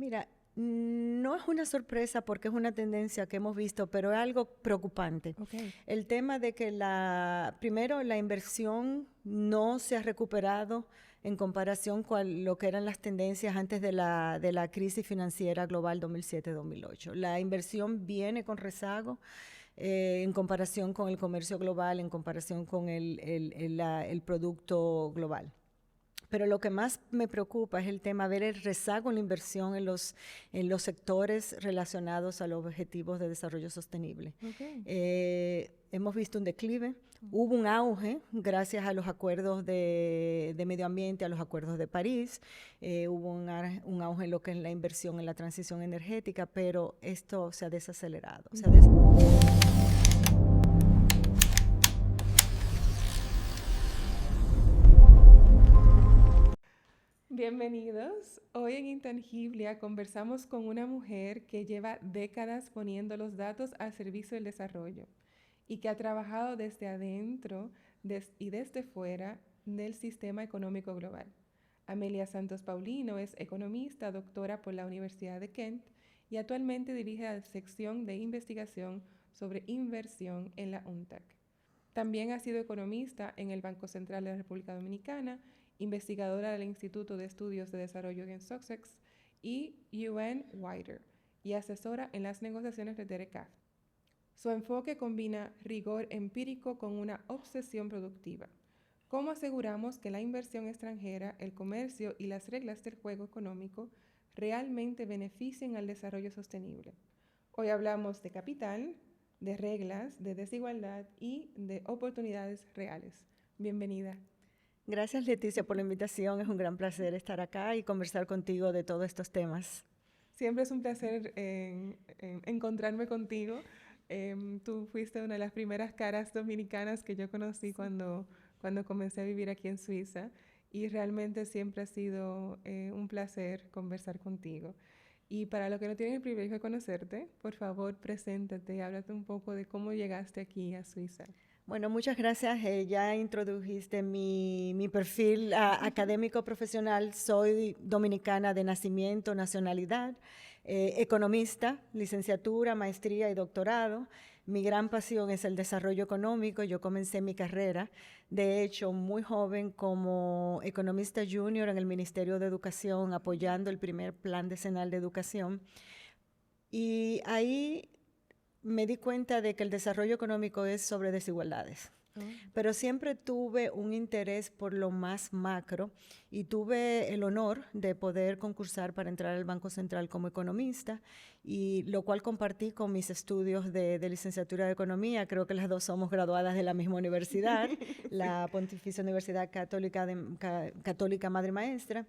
Mira, no es una sorpresa porque es una tendencia que hemos visto, pero es algo preocupante. Okay. El tema de que primero la inversión no se ha recuperado en comparación con lo que eran las tendencias antes de la crisis financiera global 2007-2008. La inversión viene con rezago en comparación con el comercio global, en comparación con el producto global. Pero lo que más me preocupa es el tema, ver el rezago en la inversión en los sectores relacionados a los objetivos de desarrollo sostenible. Okay. Hemos visto un declive, hubo un auge gracias a los acuerdos de medio ambiente, a los acuerdos de París, hubo un auge en lo que es la inversión en la transición energética, pero esto se ha desacelerado. Bienvenidos. Hoy en Intangiblia conversamos con una mujer que lleva décadas poniendo los datos al servicio del desarrollo y que ha trabajado desde adentro y desde fuera del sistema económico global. Amelia Santos Paulino es economista, doctora por la Universidad de Kent y actualmente dirige la sección de investigación sobre inversión en la UNTAC. También ha sido economista en el Banco Central de la República Dominicana, investigadora del Instituto de Estudios de Desarrollo en Sussex y UN Wider, y asesora en las negociaciones de DERECAF. Su enfoque combina rigor empírico con una obsesión productiva. ¿Cómo aseguramos que la inversión extranjera, el comercio y las reglas del juego económico realmente beneficien al desarrollo sostenible? Hoy hablamos de capital, de reglas, de desigualdad y de oportunidades reales. Bienvenida. Gracias, Leticia, por la invitación. Es un gran placer estar acá y conversar contigo de todos estos temas. Siempre es un placer encontrarme contigo. Tú fuiste una de las primeras caras dominicanas que yo conocí cuando comencé a vivir aquí en Suiza y realmente siempre ha sido un placer conversar contigo. Y para los que no tienen el privilegio de conocerte, por favor, preséntate y háblate un poco de cómo llegaste aquí a Suiza. Bueno, muchas gracias. Ya introdujiste mi perfil académico profesional. Soy dominicana de nacimiento, nacionalidad, economista, licenciatura, maestría y doctorado. Mi gran pasión es el desarrollo económico. Yo comencé mi carrera, de hecho, muy joven como economista junior en el Ministerio de Educación, apoyando el primer plan decenal de educación. Y ahí me di cuenta de que el desarrollo económico es sobre desigualdades. Oh. Pero siempre tuve un interés por lo más macro y tuve el honor de poder concursar para entrar al Banco Central como economista, y lo cual compartí con mis estudios de licenciatura de Economía. Creo que las dos somos graduadas de la misma universidad, la Pontificia Universidad Católica Madre Maestra.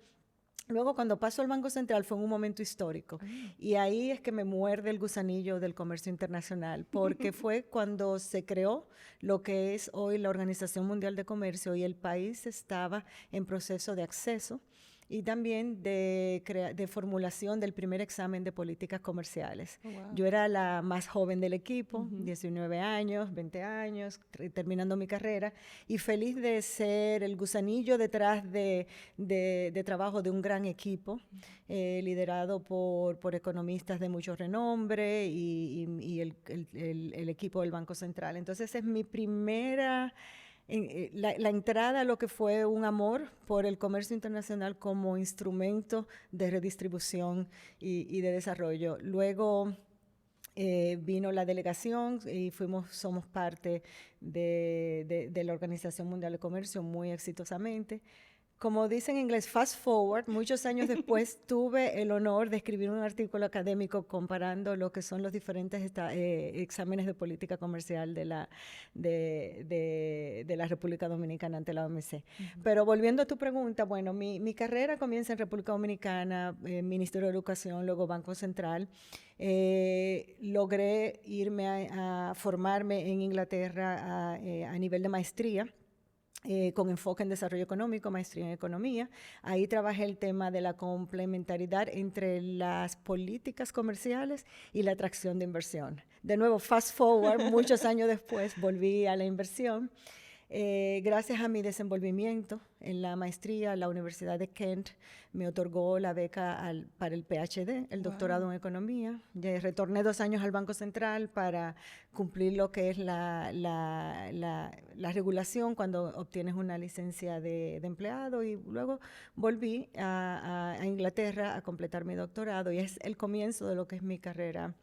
Luego, cuando paso al Banco Central, fue en un momento histórico. Y ahí es que me muerde el gusanillo del comercio internacional, porque fue cuando se creó lo que es hoy la Organización Mundial de Comercio, y el país estaba en proceso de acceso y también de formulación del primer examen de políticas comerciales. Oh, wow. Yo era la más joven del equipo, 19 años, 20 años, terminando mi carrera, y feliz de ser el gusanillo detrás de trabajo de un gran equipo, liderado por economistas de mucho renombre y el equipo del Banco Central. Entonces es mi primera la entrada a lo que fue un amor por el comercio internacional como instrumento de redistribución y de desarrollo. Luego vino la delegación y somos parte de la Organización Mundial de Comercio muy exitosamente. Como dicen en inglés, fast forward, muchos años después tuve el honor de escribir un artículo académico comparando lo que son los diferentes exámenes de política comercial de la República Dominicana ante la OMC. Pero volviendo a tu pregunta, bueno, mi carrera comienza en República Dominicana, Ministerio de Educación, luego Banco Central. Logré irme a formarme en Inglaterra a nivel de maestría, con enfoque en desarrollo económico, maestría en economía. Ahí trabajé el tema de la complementariedad entre las políticas comerciales y la atracción de inversión. De nuevo, fast forward, muchos años después volví a la inversión. Gracias a mi desenvolvimiento en la maestría, la Universidad de Kent me otorgó la beca para el PhD, el doctorado en economía. Ya retorné 2 años al Banco Central para cumplir lo que es la regulación cuando obtienes una licencia de empleado, y luego volví a Inglaterra a completar mi doctorado, y es el comienzo de lo que es mi carrera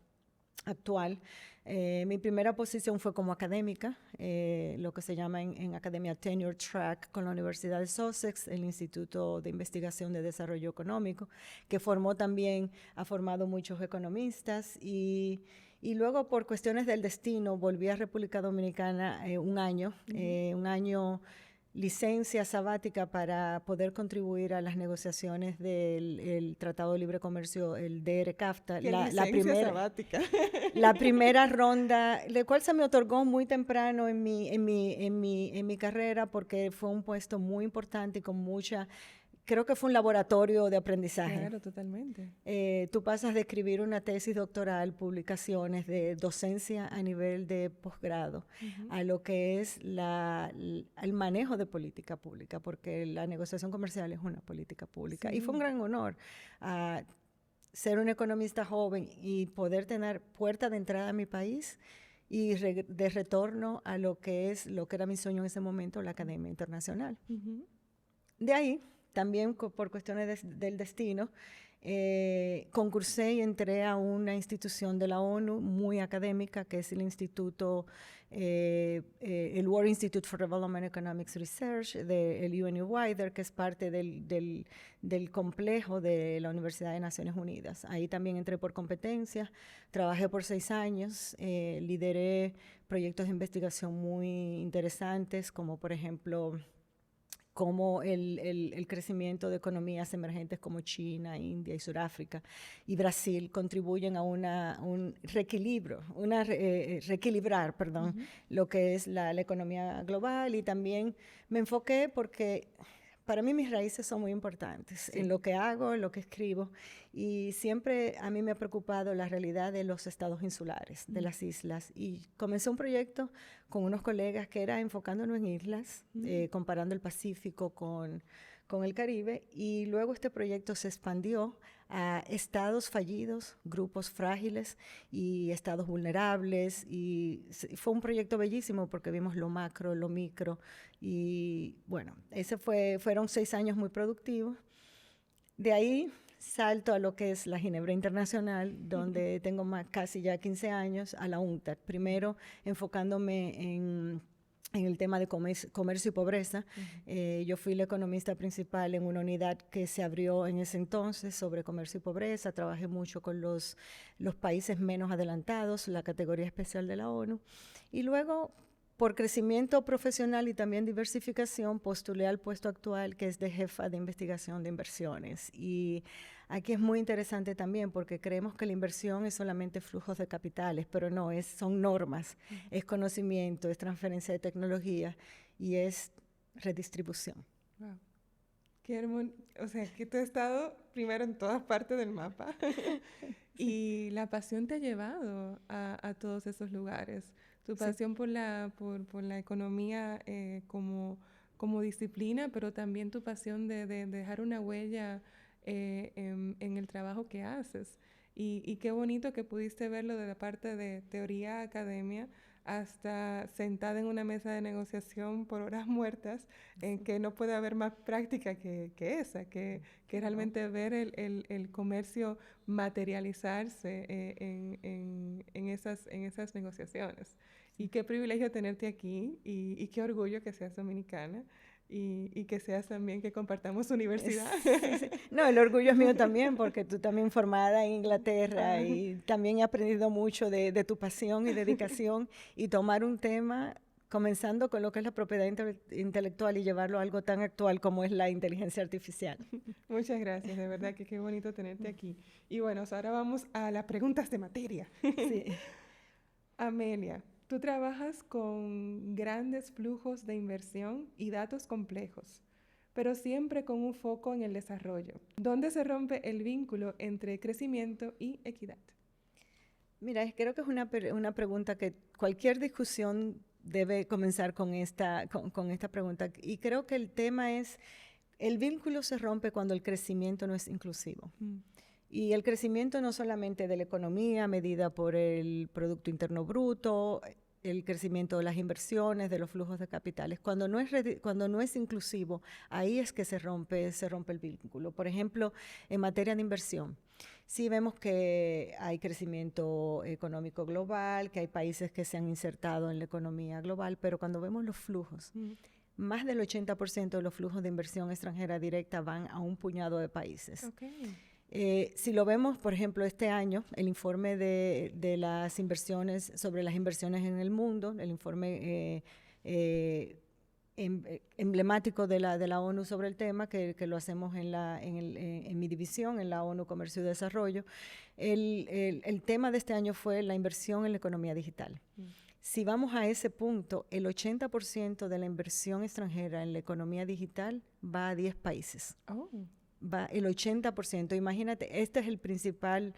actual. Mi primera posición fue como académica, lo que se llama en academia tenure track, con la Universidad de Sussex, el Instituto de Investigación de Desarrollo Económico, que ha formado muchos economistas, y luego por cuestiones del destino volví a República Dominicana un año licencia sabática para poder contribuir a las negociaciones del Tratado de Libre Comercio, el DR-CAFTA. La primera ronda, la cual se me otorgó muy temprano en mi carrera, porque fue un puesto muy importante y con mucha... Creo que fue un laboratorio de aprendizaje. Claro, totalmente. Tú pasas de escribir una tesis doctoral, publicaciones de docencia a nivel de posgrado, a lo que es el manejo de política pública, porque la negociación comercial es una política pública. Sí. Y fue un gran honor ser un economista joven y poder tener puerta de entrada a mi país y de retorno a lo que era mi sueño en ese momento, la Academia Internacional. De ahí, también por cuestiones del destino, concursé y entré a una institución de la ONU muy académica, que es el World Institute for Development Economics Research, el UN Wider, que es parte del complejo de la Universidad de Naciones Unidas. Ahí también entré por competencia, trabajé por 6 años, lideré proyectos de investigación muy interesantes, como por ejemplo como el crecimiento de economías emergentes como China, India y Sudáfrica y Brasil contribuyen a un reequilibrar, lo que es la economía global. Y también me enfoqué porque para mí mis raíces son muy importantes, sí, en lo que hago, en lo que escribo, y siempre a mí me ha preocupado la realidad de los estados insulares, de las islas, y comencé un proyecto con unos colegas que era enfocándonos en islas, comparando el Pacífico con el Caribe, y luego este proyecto se expandió a estados fallidos, grupos frágiles y estados vulnerables, y fue un proyecto bellísimo porque vimos lo macro, lo micro, y bueno, fueron 6 años muy productivos. De ahí salto a lo que es la Ginebra Internacional, donde tengo casi ya 15 años, a la UNCTAD, primero enfocándome en el tema de comercio y pobreza. Yo fui la economista principal en una unidad que se abrió en ese entonces sobre comercio y pobreza. Trabajé mucho con los países menos adelantados, la categoría especial de la ONU. Y luego, por crecimiento profesional y también diversificación, postulé al puesto actual, que es de jefa de investigación de inversiones. Y aquí es muy interesante también porque creemos que la inversión es solamente flujos de capitales, pero no, son normas, es conocimiento, es transferencia de tecnología y es redistribución. Wow. Qué hermoso. O sea, que tú has estado primero en todas partes del mapa y la pasión te ha llevado a todos esos lugares. Tu pasión por la economía como disciplina, pero también tu pasión de dejar una huella en el trabajo que haces. Y qué bonito que pudiste verlo de la parte de teoría, academia, hasta sentada en una mesa de negociación por horas muertas, en que no puede haber más práctica que esa, que realmente ver el comercio materializarse en esas negociaciones. Y qué privilegio tenerte aquí, y qué orgullo que seas dominicana. Y que seas también, que compartamos universidad. Sí. No, el orgullo es mío también, porque tú también formada en Inglaterra, y también he aprendido mucho de tu pasión y dedicación, y tomar un tema, comenzando con lo que es la propiedad intelectual, y llevarlo a algo tan actual como es la inteligencia artificial. Muchas gracias, de verdad que qué bonito tenerte aquí. Y bueno, ahora vamos a las preguntas de materia. Sí. Amelia, tú trabajas con grandes flujos de inversión y datos complejos, pero siempre con un foco en el desarrollo. ¿Dónde se rompe el vínculo entre crecimiento y equidad? Mira, creo que es una pregunta que cualquier discusión debe comenzar con esta pregunta. Y creo que el tema es, el vínculo se rompe cuando el crecimiento no es inclusivo. Y el crecimiento no solamente de la economía, medida por el Producto Interno Bruto, el crecimiento de las inversiones, de los flujos de capitales. Cuando no es inclusivo, ahí es que se rompe el vínculo. Por ejemplo, en materia de inversión, sí vemos que hay crecimiento económico global, que hay países que se han insertado en la economía global, pero cuando vemos los flujos, más del 80% de los flujos de inversión extranjera directa van a un puñado de países. Si lo vemos, por ejemplo, este año, el informe de las inversiones, sobre las inversiones en el mundo, el informe emblemático de la ONU sobre el tema, que lo hacemos en mi división, en la ONU Comercio y Desarrollo, el tema de este año fue la inversión en la economía digital. Si vamos a ese punto, el 80% de la inversión extranjera en la economía digital va a 10 países. Va el 80%. Imagínate, este es el principal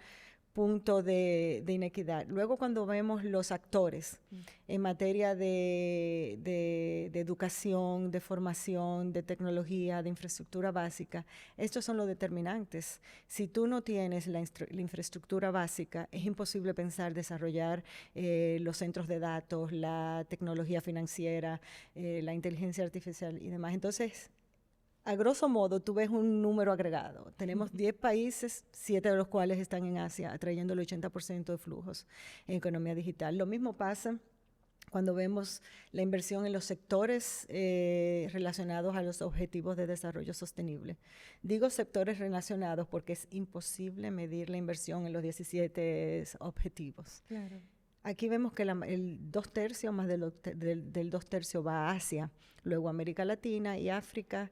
punto de inequidad. Luego, cuando vemos los actores en materia de educación, de formación, de tecnología, de infraestructura básica, estos son los determinantes. Si tú no tienes la infraestructura básica, es imposible pensar desarrollar los centros de datos, la tecnología financiera, la inteligencia artificial y demás. Entonces, a grosso modo, tú ves un número agregado. Tenemos 10 países, 7 de los cuales están en Asia, atrayendo el 80% de flujos en economía digital. Lo mismo pasa cuando vemos la inversión en los sectores relacionados a los objetivos de desarrollo sostenible. Digo sectores relacionados porque es imposible medir la inversión en los 17 objetivos. Claro. Aquí vemos que el 2/3, más del 2/3 va a Asia, luego América Latina, y África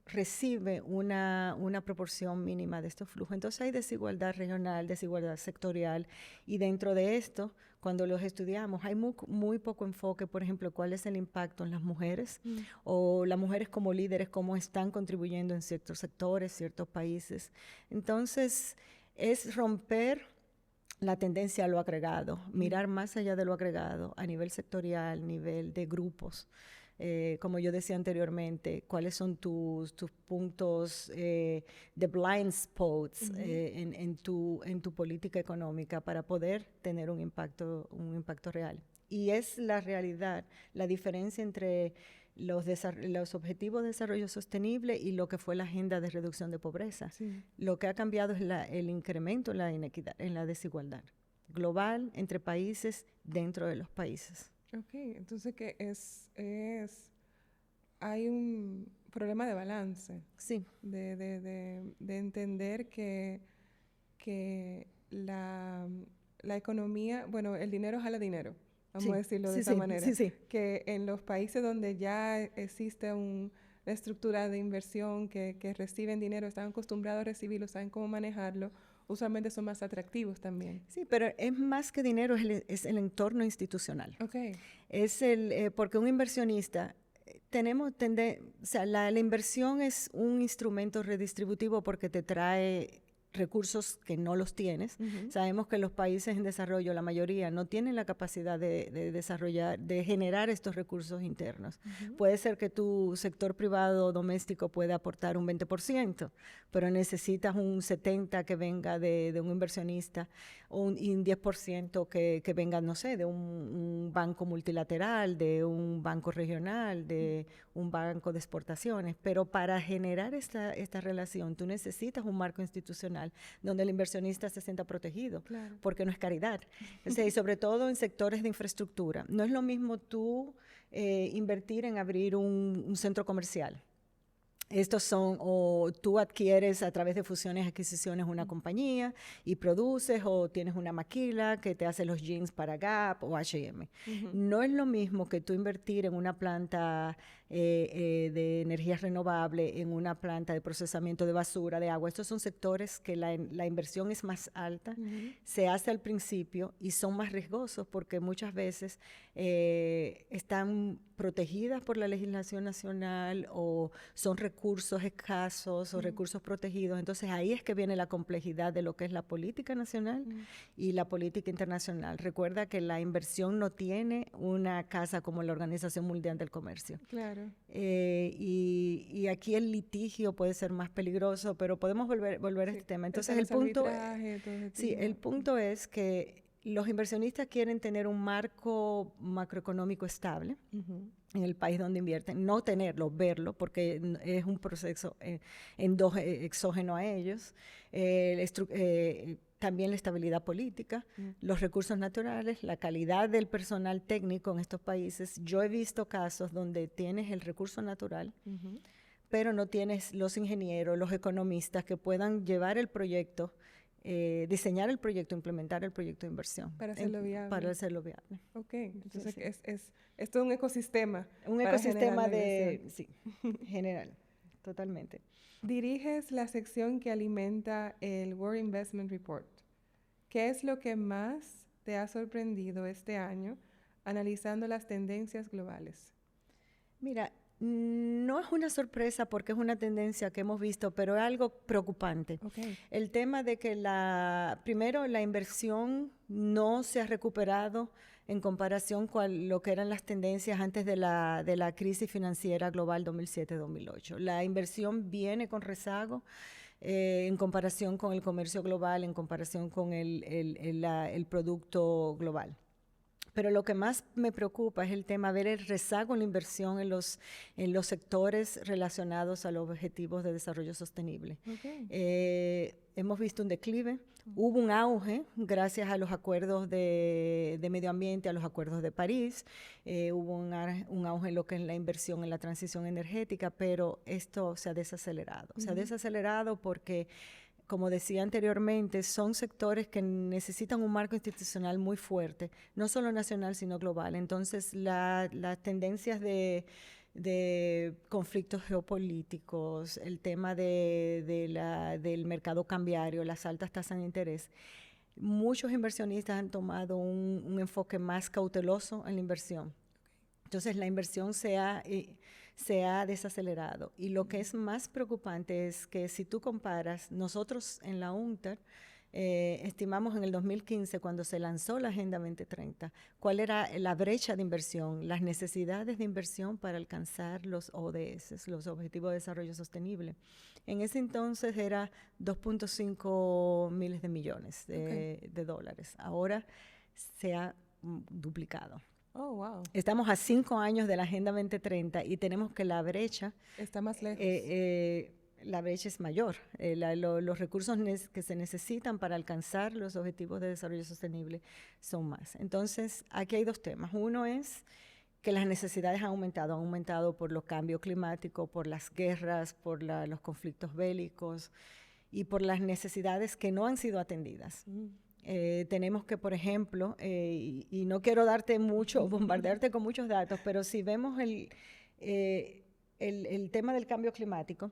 recibe una proporción mínima de estos flujos. Entonces hay desigualdad regional, desigualdad sectorial, y dentro de esto, cuando los estudiamos, hay muy poco enfoque, por ejemplo, cuál es el impacto en las mujeres, o las mujeres como líderes, cómo están contribuyendo en ciertos sectores, ciertos países. Entonces, es romper la tendencia a lo agregado, mirar más allá de lo agregado, a nivel sectorial, nivel de grupos. Como yo decía anteriormente, cuáles son tus puntos de blind spots en tu política económica para poder tener un impacto real. Y es la realidad, la diferencia entre los objetivos de desarrollo sostenible y lo que fue la agenda de reducción de pobreza. Sí. Lo que ha cambiado es el incremento en la inequidad, en la desigualdad global, entre países, dentro de los países. Ok, entonces que hay un problema de balance. Sí. De entender que la economía, bueno, el dinero jala dinero. Vamos a decirlo de esa manera. Sí. Que en los países donde ya existe una estructura de inversión que reciben dinero, están acostumbrados a recibirlo, saben cómo manejarlo, usualmente son más atractivos también. Sí, pero es más que dinero, es el entorno institucional. Okay. Porque un inversionista, la inversión es un instrumento redistributivo porque te trae recursos que no los tienes. Sabemos que los países en desarrollo, la mayoría, no tienen la capacidad de desarrollar, de generar estos recursos internos. Puede ser que tu sector privado doméstico pueda aportar un 20%, pero necesitas un 70% que venga de un inversionista y un 10% que venga, no sé, de un banco multilateral, de un banco regional, de un banco de exportaciones. Pero para generar esta relación, tú necesitas un marco institucional donde el inversionista se sienta protegido, claro, porque no es caridad. O sea, y sobre todo en sectores de infraestructura. No es lo mismo tú invertir en abrir un centro comercial. O tú adquieres a través de fusiones, adquisiciones una compañía y produces, o tienes una maquila que te hace los jeans para Gap o H&M. No es lo mismo que tú invertir en una planta de energía renovable en una planta de procesamiento de basura, de agua. Estos son sectores que la inversión es más alta, se hace al principio y son más riesgosos porque muchas veces están protegidas por la legislación nacional o son recursos escasos o recursos protegidos. Entonces ahí es que viene la complejidad de lo que es la política nacional y la política internacional. Recuerda que la inversión no tiene una casa como la Organización Mundial del Comercio. Claro. Y aquí el litigio puede ser más peligroso, pero podemos volver a este tema. Entonces el punto es que los inversionistas quieren tener un marco macroeconómico estable en el país donde invierten, no tenerlo, verlo, porque es un proceso exógeno a ellos. También la estabilidad política, los recursos naturales, la calidad del personal técnico en estos países. Yo he visto casos donde tienes el recurso natural, pero no tienes los ingenieros, los economistas que puedan llevar el proyecto, diseñar el proyecto, implementar el proyecto de inversión. Para hacerlo viable. Para hacerlo viable. Ok, entonces es todo un ecosistema. Un ecosistema general, totalmente. Diriges la sección que alimenta el World Investment Report. ¿Qué es lo que más te ha sorprendido este año analizando las tendencias globales? Mira, no es una sorpresa porque es una tendencia que hemos visto, pero es algo preocupante. Okay. El tema de que primero la inversión no se ha recuperado en comparación con lo que eran las tendencias antes de la crisis financiera global 2007-2008. La inversión viene con rezago en comparación con el comercio global, en comparación con el producto global. Pero lo que más me preocupa es el tema, ver el rezago en la inversión en los sectores relacionados a los objetivos de desarrollo sostenible. Okay. Hemos visto un declive, hubo un auge gracias a los acuerdos de medio ambiente, a los acuerdos de París, hubo un auge en lo que es la inversión en la transición energética, pero esto se ha desacelerado. Se ha desacelerado porque, como decía anteriormente, son sectores que necesitan un marco institucional muy fuerte, no solo nacional, sino global. Entonces, las tendencias de conflictos geopolíticos, el tema del mercado cambiario, las altas tasas de interés, muchos inversionistas han tomado un enfoque más cauteloso en la inversión. Entonces, la inversión se ha desacelerado. Y lo que es más preocupante es que si tú comparas, nosotros en la UNTER estimamos en el 2015, cuando se lanzó la Agenda 2030, cuál era la brecha de inversión, las necesidades de inversión para alcanzar los ODS, los Objetivos de Desarrollo Sostenible. En ese entonces era 2.5 miles de millones de dólares. Ahora se ha duplicado. Oh, wow. Estamos a 5 años de la Agenda 2030 y tenemos que la brecha está más lejos. La brecha es mayor. Los recursos que se necesitan para alcanzar los objetivos de desarrollo sostenible son más. Entonces, aquí hay dos temas. Uno es que las necesidades han aumentado por los cambios climáticos, por las guerras, por los conflictos bélicos y por las necesidades que no han sido atendidas. Tenemos que, por ejemplo, y no quiero darte mucho, bombardearte con muchos datos, pero si vemos el tema del cambio climático,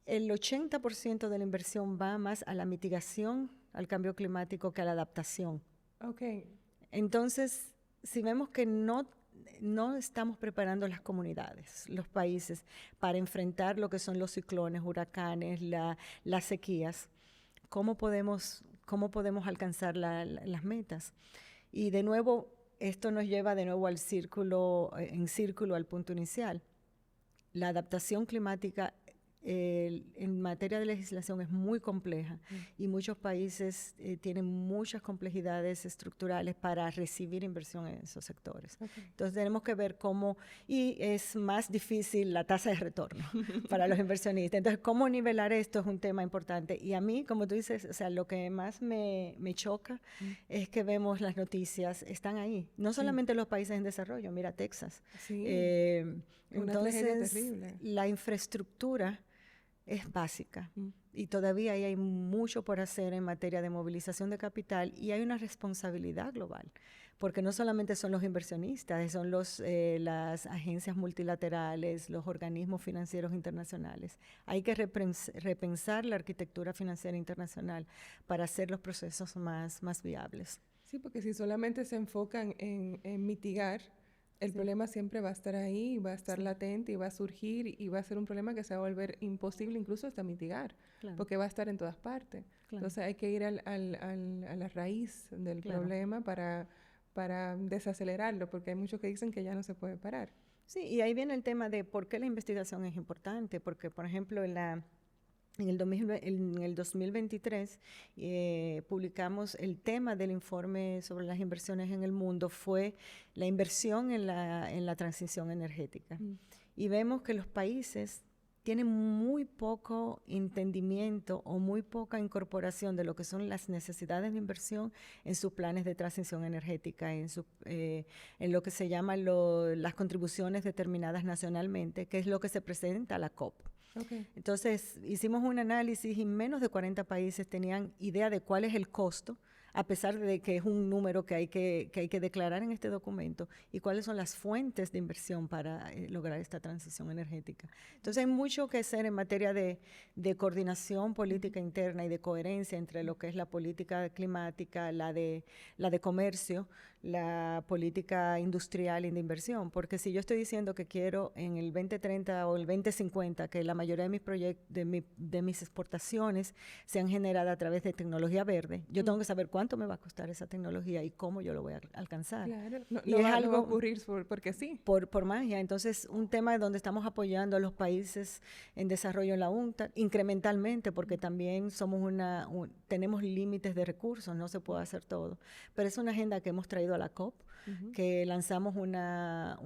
el 80% de la inversión va más a la mitigación al cambio climático que a la adaptación. Okay. Entonces, si vemos que no estamos preparando las comunidades, los países, para enfrentar lo que son los ciclones, huracanes, las sequías, ¿cómo podemos alcanzar las metas? Y de nuevo, esto nos lleva de nuevo al círculo al punto inicial. La adaptación climática en materia de legislación es muy compleja y muchos países tienen muchas complejidades estructurales para recibir inversión en esos sectores. Entonces tenemos que ver cómo, y es más difícil la tasa de retorno para los inversionistas. Entonces, cómo nivelar esto es un tema importante. Y a mí, como tú dices, o sea, lo que más me choca es que vemos las noticias, están ahí. No solamente los países en desarrollo, mira Texas. Sí. Entonces, la infraestructura es básica y todavía hay mucho por hacer en materia de movilización de capital y hay una responsabilidad global, porque no solamente son los inversionistas, son las agencias multilaterales, los organismos financieros internacionales. Hay que repensar la arquitectura financiera internacional para hacer los procesos más viables. Sí, porque si solamente se enfocan en mitigar, el Sí. problema siempre va a estar ahí, va a estar Sí. latente y va a surgir y va a ser un problema que se va a volver imposible incluso hasta mitigar, Claro, porque va a estar en todas partes. claro, Entonces hay que ir a la raíz del claro. problema para desacelerarlo, porque hay muchos que dicen que ya no se puede parar. Sí, y ahí viene el tema de por qué la investigación es importante, porque, por ejemplo, en el 2023 publicamos el tema del informe sobre las inversiones en el mundo, fue la inversión en la transición energética. Y vemos que los países tienen muy poco entendimiento o muy poca incorporación de lo que son las necesidades de inversión en sus planes de transición energética, en lo que se llama las contribuciones determinadas nacionalmente, que es lo que se presenta a la COP. Okay. Entonces, hicimos un análisis y menos de 40 países tenían idea de cuál es el costo, a pesar de que es un número que hay que declarar en este documento, y cuáles son las fuentes de inversión para lograr esta transición energética. Entonces, hay mucho que hacer en materia de coordinación política interna y de coherencia entre lo que es la política climática, la de comercio, la política industrial y de inversión, porque si yo estoy diciendo que quiero en el 2030 o el 2050 que la mayoría de mis proyectos, de mis exportaciones sean generadas a través de tecnología verde, yo tengo que saber cuánto me va a costar esa tecnología y cómo yo lo voy a alcanzar. Claro, no va a ocurrir porque sí. Por magia. Entonces, un tema donde estamos apoyando a los países en desarrollo en la UNCTAD, incrementalmente, porque también tenemos límites de recursos, no se puede hacer todo. Pero es una agenda que hemos traído a la COP, que lanzamos una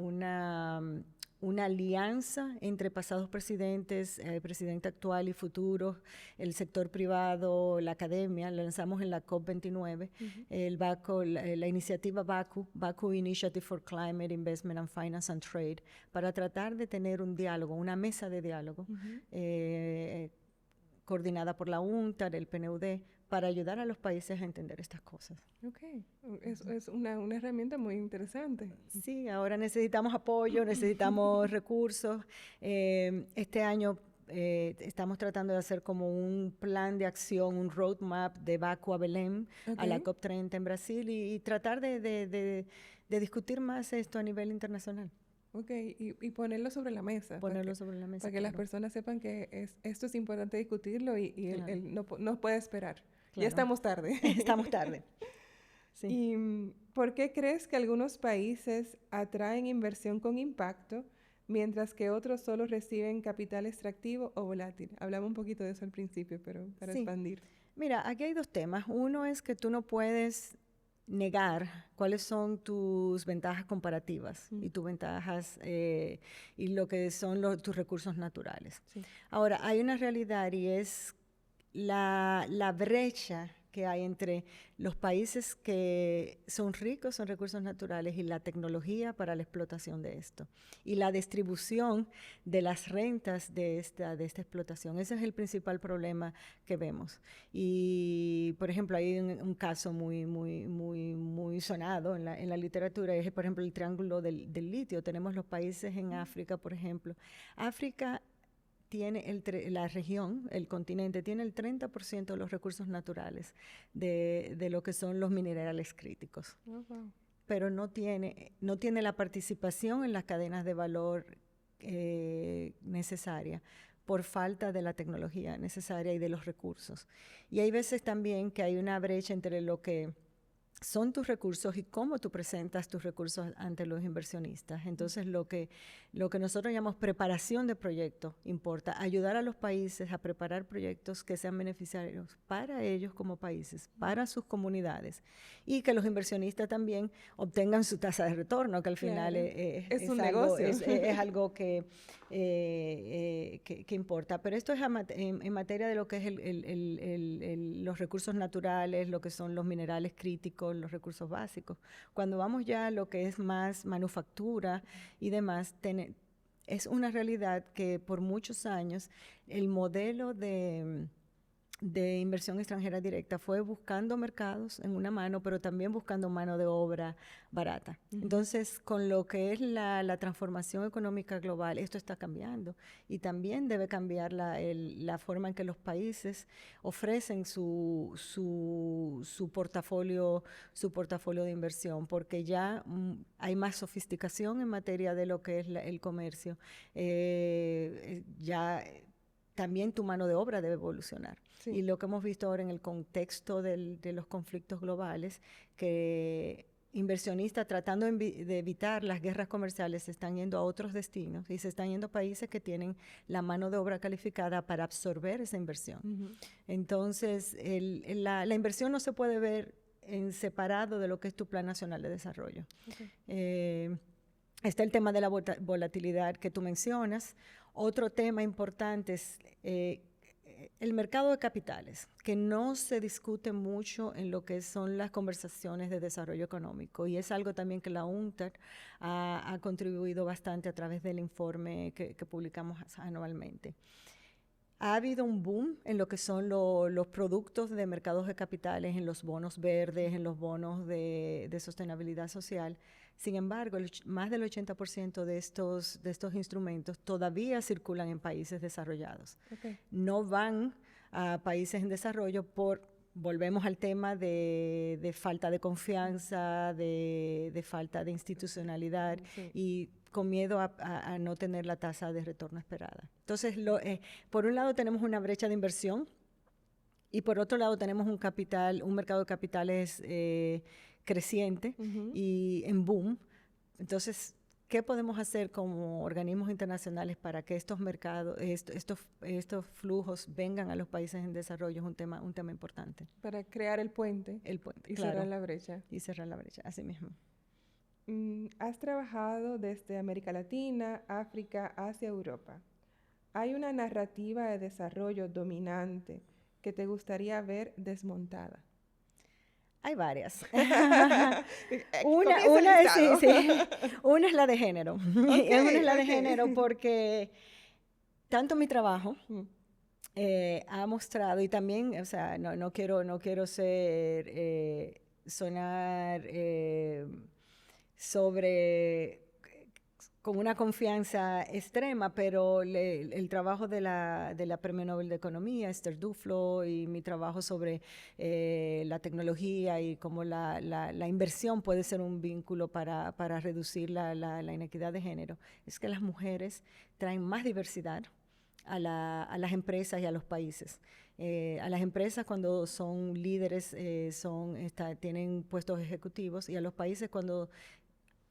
alianza entre pasados presidentes, presidente actual y futuros, el sector privado, la academia. Lo lanzamos en la COP29, la iniciativa Baku Initiative for Climate, Investment and Finance and Trade, para tratar de tener un diálogo, una mesa de diálogo coordinada por la UNCTAD, el PNUD, para ayudar a los países a entender estas cosas. Ok, es una herramienta muy interesante. Sí, ahora necesitamos apoyo, necesitamos recursos. Este año estamos tratando de hacer como un plan de acción, un roadmap de Baku a Belém, a la COP30 en Brasil, y tratar de discutir más esto a nivel internacional. Ok, y ponerlo sobre la mesa. Ponerlo sobre la mesa. Para que las personas sepan que esto es importante discutirlo y claro. no puede esperar. Claro. Ya estamos tarde. Estamos tarde. Sí. ¿Y por qué crees que algunos países atraen inversión con impacto, mientras que otros solo reciben capital extractivo o volátil? Hablamos un poquito de eso al principio, pero para expandir. Mira, aquí hay dos temas. Uno es que tú no puedes negar cuáles son tus ventajas comparativas y tus ventajas y lo que son tus recursos naturales. Sí. Ahora, hay una realidad y es la brecha que hay entre los países que son ricos en recursos naturales y la tecnología para la explotación de esto, y la distribución de las rentas de esta explotación. Ese es el principal problema que vemos. Y, por ejemplo, hay un caso muy sonado en la literatura, es, por ejemplo, el triángulo del litio. Tenemos los países en África, por ejemplo. África tiene la región, el continente, tiene el 30% de los recursos naturales de lo que son los minerales críticos. Oh, wow. Pero no tiene la participación en las cadenas de valor necesaria por falta de la tecnología necesaria y de los recursos. Y hay veces también que hay una brecha entre lo que son tus recursos y cómo tú presentas tus recursos ante los inversionistas. Entonces, lo que nosotros llamamos preparación de proyectos importa, ayudar a los países a preparar proyectos que sean beneficiarios para ellos como países, para sus comunidades, y que los inversionistas también obtengan su tasa de retorno, que al final es un negocio. Es algo que importa. Pero esto es en materia de lo que es los recursos naturales, lo que son los minerales críticos, los recursos básicos. Cuando vamos ya a lo que es más manufactura y demás, es una realidad que por muchos años el modelo de de inversión extranjera directa fue buscando mercados en una mano, pero también buscando mano de obra barata. Entonces, con lo que es la transformación económica global, esto está cambiando y también debe cambiar la forma en que los países ofrecen su portafolio de inversión, porque ya hay más sofisticación en materia de lo que es el comercio. También tu mano de obra debe evolucionar. Sí. Y lo que hemos visto ahora en el contexto de los conflictos globales, que inversionistas tratando de evitar las guerras comerciales se están yendo a otros destinos y se están yendo a países que tienen la mano de obra calificada para absorber esa inversión. Entonces, la inversión no se puede ver en separado de lo que es tu Plan Nacional de Desarrollo. Está el tema de la volatilidad que tú mencionas. Otro tema importante es el mercado de capitales, que no se discute mucho en lo que son las conversaciones de desarrollo económico, y es algo también que la UNCTAD ha contribuido bastante a través del informe que publicamos anualmente. Ha habido un boom en lo que son los productos de mercados de capitales, en los bonos verdes, en los bonos de sostenibilidad social. Sin embargo, más del 80% de estos instrumentos todavía circulan en países desarrollados. No van a países en desarrollo volvemos al tema de falta de confianza, de falta de institucionalidad y con miedo a no tener la tasa de retorno esperada. Entonces, por un lado tenemos una brecha de inversión y por otro lado tenemos un mercado de capitales creciente y en boom. Entonces, ¿qué podemos hacer como organismos internacionales para que estos mercados, estos flujos vengan a los países en desarrollo? Es un tema importante. Para crear el puente. Y claro, cerrar la brecha. Y cerrar la brecha, así mismo. Has trabajado desde América Latina, África, Asia, Europa. ¿Hay una narrativa de desarrollo dominante que te gustaría ver desmontada? Hay varias. Una es la de género. Una es la de género porque tanto mi trabajo ha mostrado, y también, o sea, no quiero sonar con una confianza extrema, pero el trabajo de la Premio Nobel de Economía, Esther Duflo, y mi trabajo sobre la tecnología y cómo la inversión puede ser un vínculo para reducir la inequidad de género, es que las mujeres traen más diversidad a las empresas y a los países. A las empresas cuando son líderes, tienen puestos ejecutivos, y a los países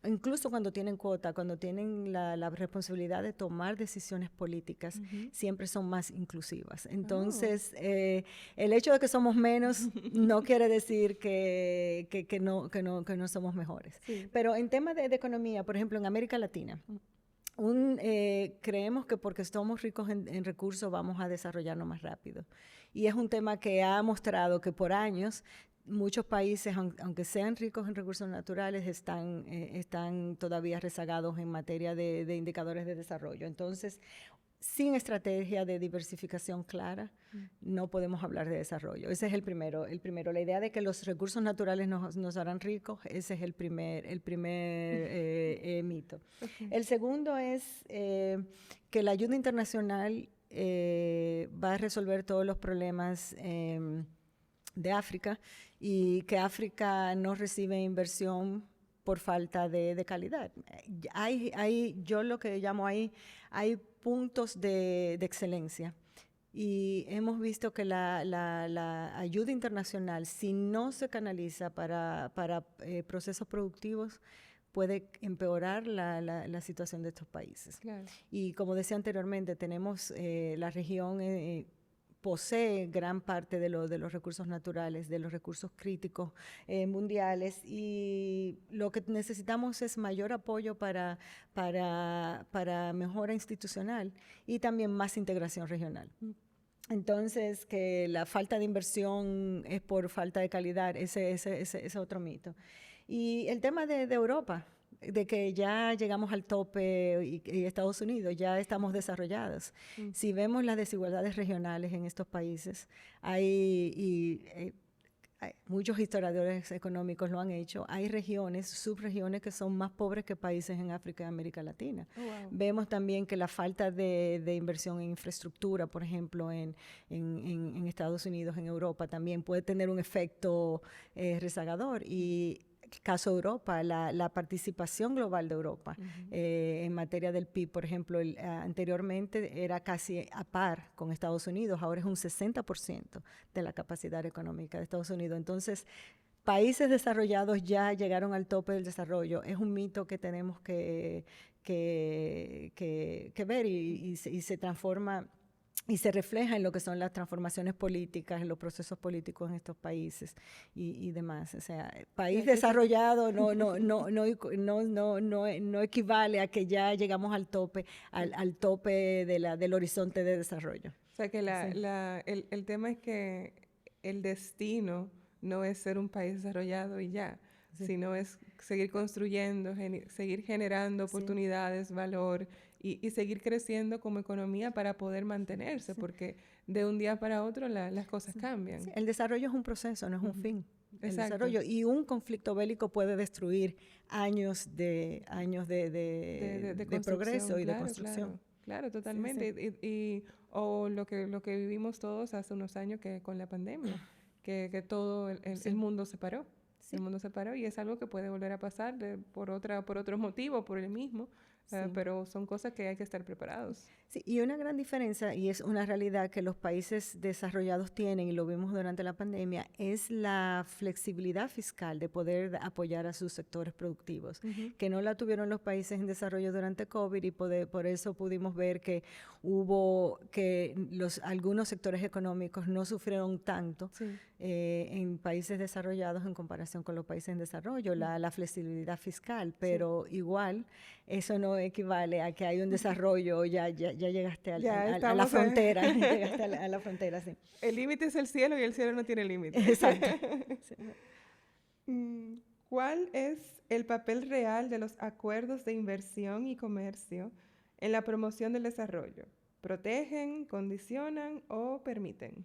incluso cuando tienen cuota, cuando tienen la responsabilidad de tomar decisiones políticas, siempre son más inclusivas. Entonces, el hecho de que somos menos no quiere decir que no somos mejores. Sí. Pero en temas de economía, por ejemplo, en América Latina, creemos que porque somos ricos en recursos vamos a desarrollarnos más rápido. Y es un tema que ha mostrado que por años muchos países, aunque sean ricos en recursos naturales, están todavía rezagados en materia de indicadores de desarrollo. Entonces, sin estrategia de diversificación clara, no podemos hablar de desarrollo. Ese es el primero. La idea de que los recursos naturales nos harán ricos, ese es el primer mito. El segundo es que la ayuda internacional va a resolver todos los problemas de África, y que África no recibe inversión por falta de calidad. Yo lo que llamo hay puntos de excelencia, y hemos visto que la ayuda internacional, si no se canaliza para procesos productivos, puede empeorar la situación de estos países. Claro. Y como decía anteriormente, tenemos la región posee gran parte de los recursos naturales, de los recursos críticos mundiales, y lo que necesitamos es mayor apoyo para mejora institucional y también más integración regional. Entonces, que la falta de inversión es por falta de calidad, ese es otro mito. Y el tema de Europa, de que ya llegamos al tope y Estados Unidos, ya estamos desarrollados. Si vemos las desigualdades regionales en estos países, muchos historiadores económicos lo han hecho, hay regiones, subregiones que son más pobres que países en África y América Latina. Oh, wow. Vemos también que la falta de inversión en infraestructura, por ejemplo, en Estados Unidos, en Europa, también puede tener un efecto rezagador. Y caso Europa, la participación global de Europa en materia del PIB, por ejemplo, anteriormente era casi a par con Estados Unidos, ahora es un 60% de la capacidad económica de Estados Unidos. Entonces, países desarrollados ya llegaron al tope del desarrollo. Es un mito que tenemos que ver y se transforma y se refleja en lo que son las transformaciones políticas, en los procesos políticos en estos países y demás. O sea, país desarrollado no equivale a que ya llegamos al tope del horizonte de desarrollo. O sea que el tema es que el destino no es ser un país desarrollado y ya, sino es seguir construyendo, seguir generando oportunidades, valor y seguir creciendo como economía para poder mantenerse, porque de un día para otro las cosas cambian. El desarrollo es un proceso, no es un fin. El Exacto. desarrollo, y un conflicto bélico puede destruir años de progreso y de construcción. Claro, totalmente. O lo que vivimos todos hace unos años que con la pandemia, que todo el mundo se paró. El mundo se paró y es algo que puede volver a pasar por otro motivo, por el mismo. Pero son cosas que hay que estar preparados. Sí, y una gran diferencia, y es una realidad que los países desarrollados tienen, y lo vimos durante la pandemia, es la flexibilidad fiscal de poder apoyar a sus sectores productivos, que no la tuvieron los países en desarrollo durante COVID, y por eso pudimos ver que algunos sectores económicos no sufrieron tanto en países desarrollados en comparación con los países en desarrollo, la flexibilidad fiscal, pero igual eso no equivale a que hay un desarrollo, ya llegaste a la frontera, llegaste a la frontera, sí. El límite es el cielo y el cielo no tiene límite. Exacto. ¿Cuál es el papel real de los acuerdos de inversión y comercio en la promoción del desarrollo? ¿Protegen, condicionan o permiten?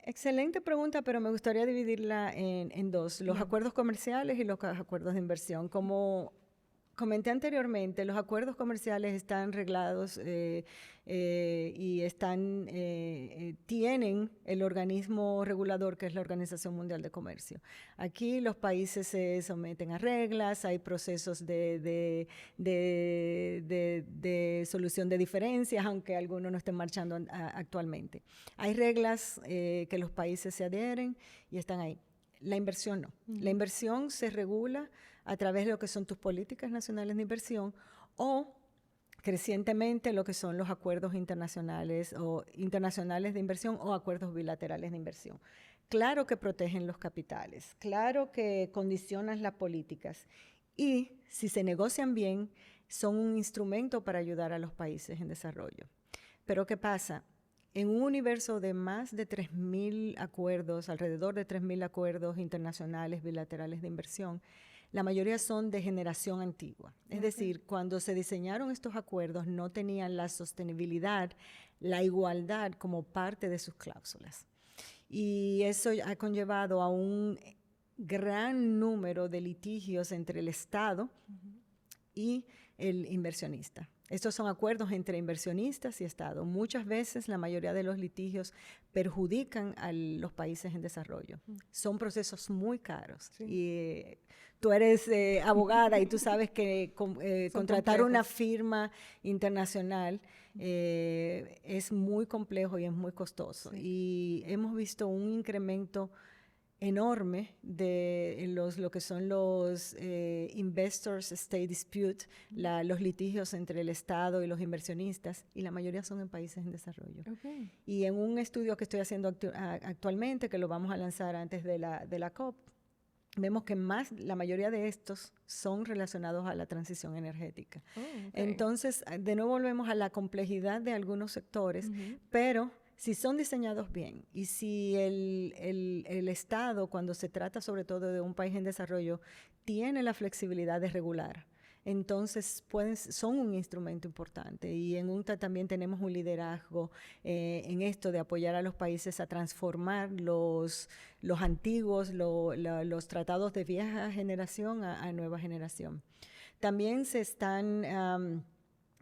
Excelente pregunta, pero me gustaría dividirla en dos, los acuerdos comerciales y los acuerdos de inversión. Como comenté anteriormente, los acuerdos comerciales están reglados y tienen el organismo regulador que es la Organización Mundial de Comercio. Aquí los países se someten a reglas, hay procesos de solución de diferencias, aunque algunos no estén marchando actualmente. Hay reglas que los países se adhieren y están ahí. La inversión no. La inversión se regula a través de lo que son tus políticas nacionales de inversión o crecientemente lo que son los acuerdos internacionales de inversión o acuerdos bilaterales de inversión. Claro que protegen los capitales, claro que condicionan las políticas y si se negocian bien son un instrumento para ayudar a los países en desarrollo. Pero ¿qué pasa? En un universo de más de 3.000 acuerdos, alrededor de 3.000 acuerdos internacionales bilaterales de inversión, la mayoría son de generación antigua. Es decir, cuando se diseñaron estos acuerdos no tenían la sostenibilidad, la igualdad como parte de sus cláusulas. Y eso ha conllevado a un gran número de litigios entre el Estado y el inversionista. Estos son acuerdos entre inversionistas y Estado. Muchas veces la mayoría de los litigios perjudican a los países en desarrollo. Son procesos muy caros. Y tú eres abogada y tú sabes que contratar una firma internacional es muy complejo y es muy costoso. Y hemos visto un incremento enorme de lo que son los investors state dispute, los litigios entre el Estado y los inversionistas, y la mayoría son en países en desarrollo. Y en un estudio que estoy haciendo actualmente, que lo vamos a lanzar antes de la COP, vemos que la mayoría de estos son relacionados a la transición energética. Entonces, de nuevo volvemos a la complejidad de algunos sectores, pero si son diseñados bien y si el Estado, cuando se trata sobre todo de un país en desarrollo, tiene la flexibilidad de regular, entonces son un instrumento importante. Y en UNCTAD también tenemos un liderazgo en esto de apoyar a los países a transformar los antiguos, los tratados de vieja generación a nueva generación. También se están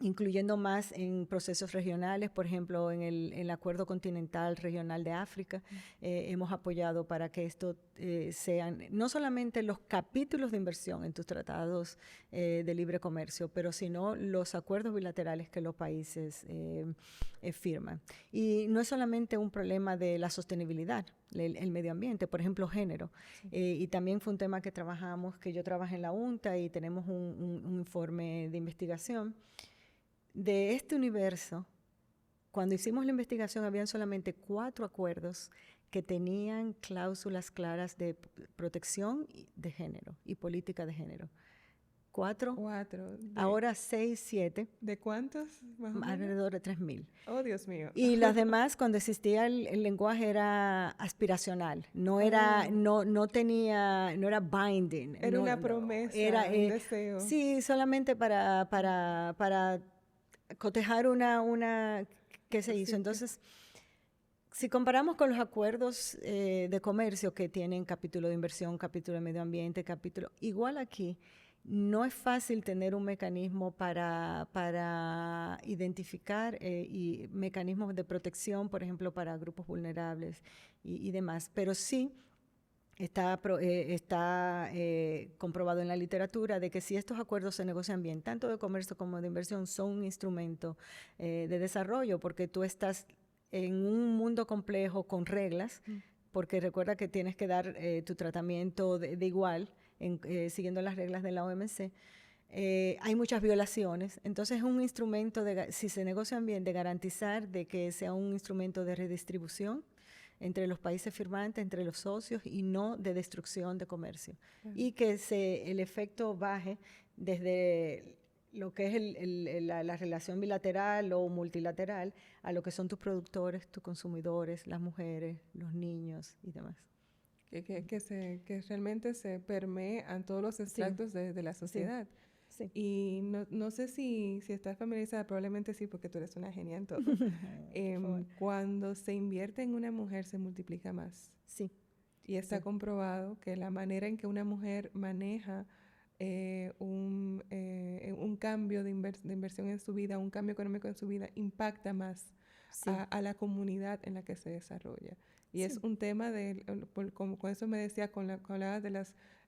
incluyendo más en procesos regionales, por ejemplo, en el Acuerdo Continental Regional de África. Hemos apoyado para que esto sean no solamente los capítulos de inversión en tus tratados de libre comercio, pero sino los acuerdos bilaterales que los países firman. Y no es solamente un problema de la sostenibilidad, el medio ambiente, por ejemplo, género. Sí. Y también fue un tema que yo trabajé en la UNTA y tenemos un informe de investigación. De este universo, cuando hicimos la investigación, habían solamente 4 acuerdos que tenían cláusulas claras de protección de género y política de género. 4. Ahora 6, 7. ¿De cuántos? Alrededor de 3,000. Oh, Dios mío. Y las demás, cuando existía el lenguaje, era aspiracional. No era, no era binding. Era una promesa, era un deseo. Sí, solamente para cotejar una que se hizo. Entonces, si comparamos con los acuerdos de comercio que tienen capítulo de inversión, capítulo de medio ambiente, igual aquí, no es fácil tener un mecanismo para identificar y mecanismos de protección, por ejemplo, para grupos vulnerables y demás, pero sí está comprobado en la literatura de que si estos acuerdos se negocian bien, tanto de comercio como de inversión, son un instrumento de desarrollo, porque tú estás en un mundo complejo con reglas, porque recuerda que tienes que dar tu tratamiento de igual, siguiendo las reglas de la OMC. Hay muchas violaciones, entonces es un instrumento, si se negocian bien, de garantizar de que sea un instrumento de redistribución entre los países firmantes, entre los socios, y no de destrucción de comercio. Y que el efecto baje desde lo que es la relación bilateral o multilateral a lo que son tus productores, tus consumidores, las mujeres, los niños y demás. Que realmente se permee a todos los estratos de la sociedad. Sí. Y no sé si estás familiarizada, probablemente sí, porque tú eres una genia en todo. Cuando se invierte en una mujer, se multiplica más. Sí. Y está comprobado que la manera en que una mujer maneja un cambio de inversión en su vida, un cambio económico en su vida, impacta más a la comunidad en la que se desarrolla. Y es un tema como con eso me decía, hablaba de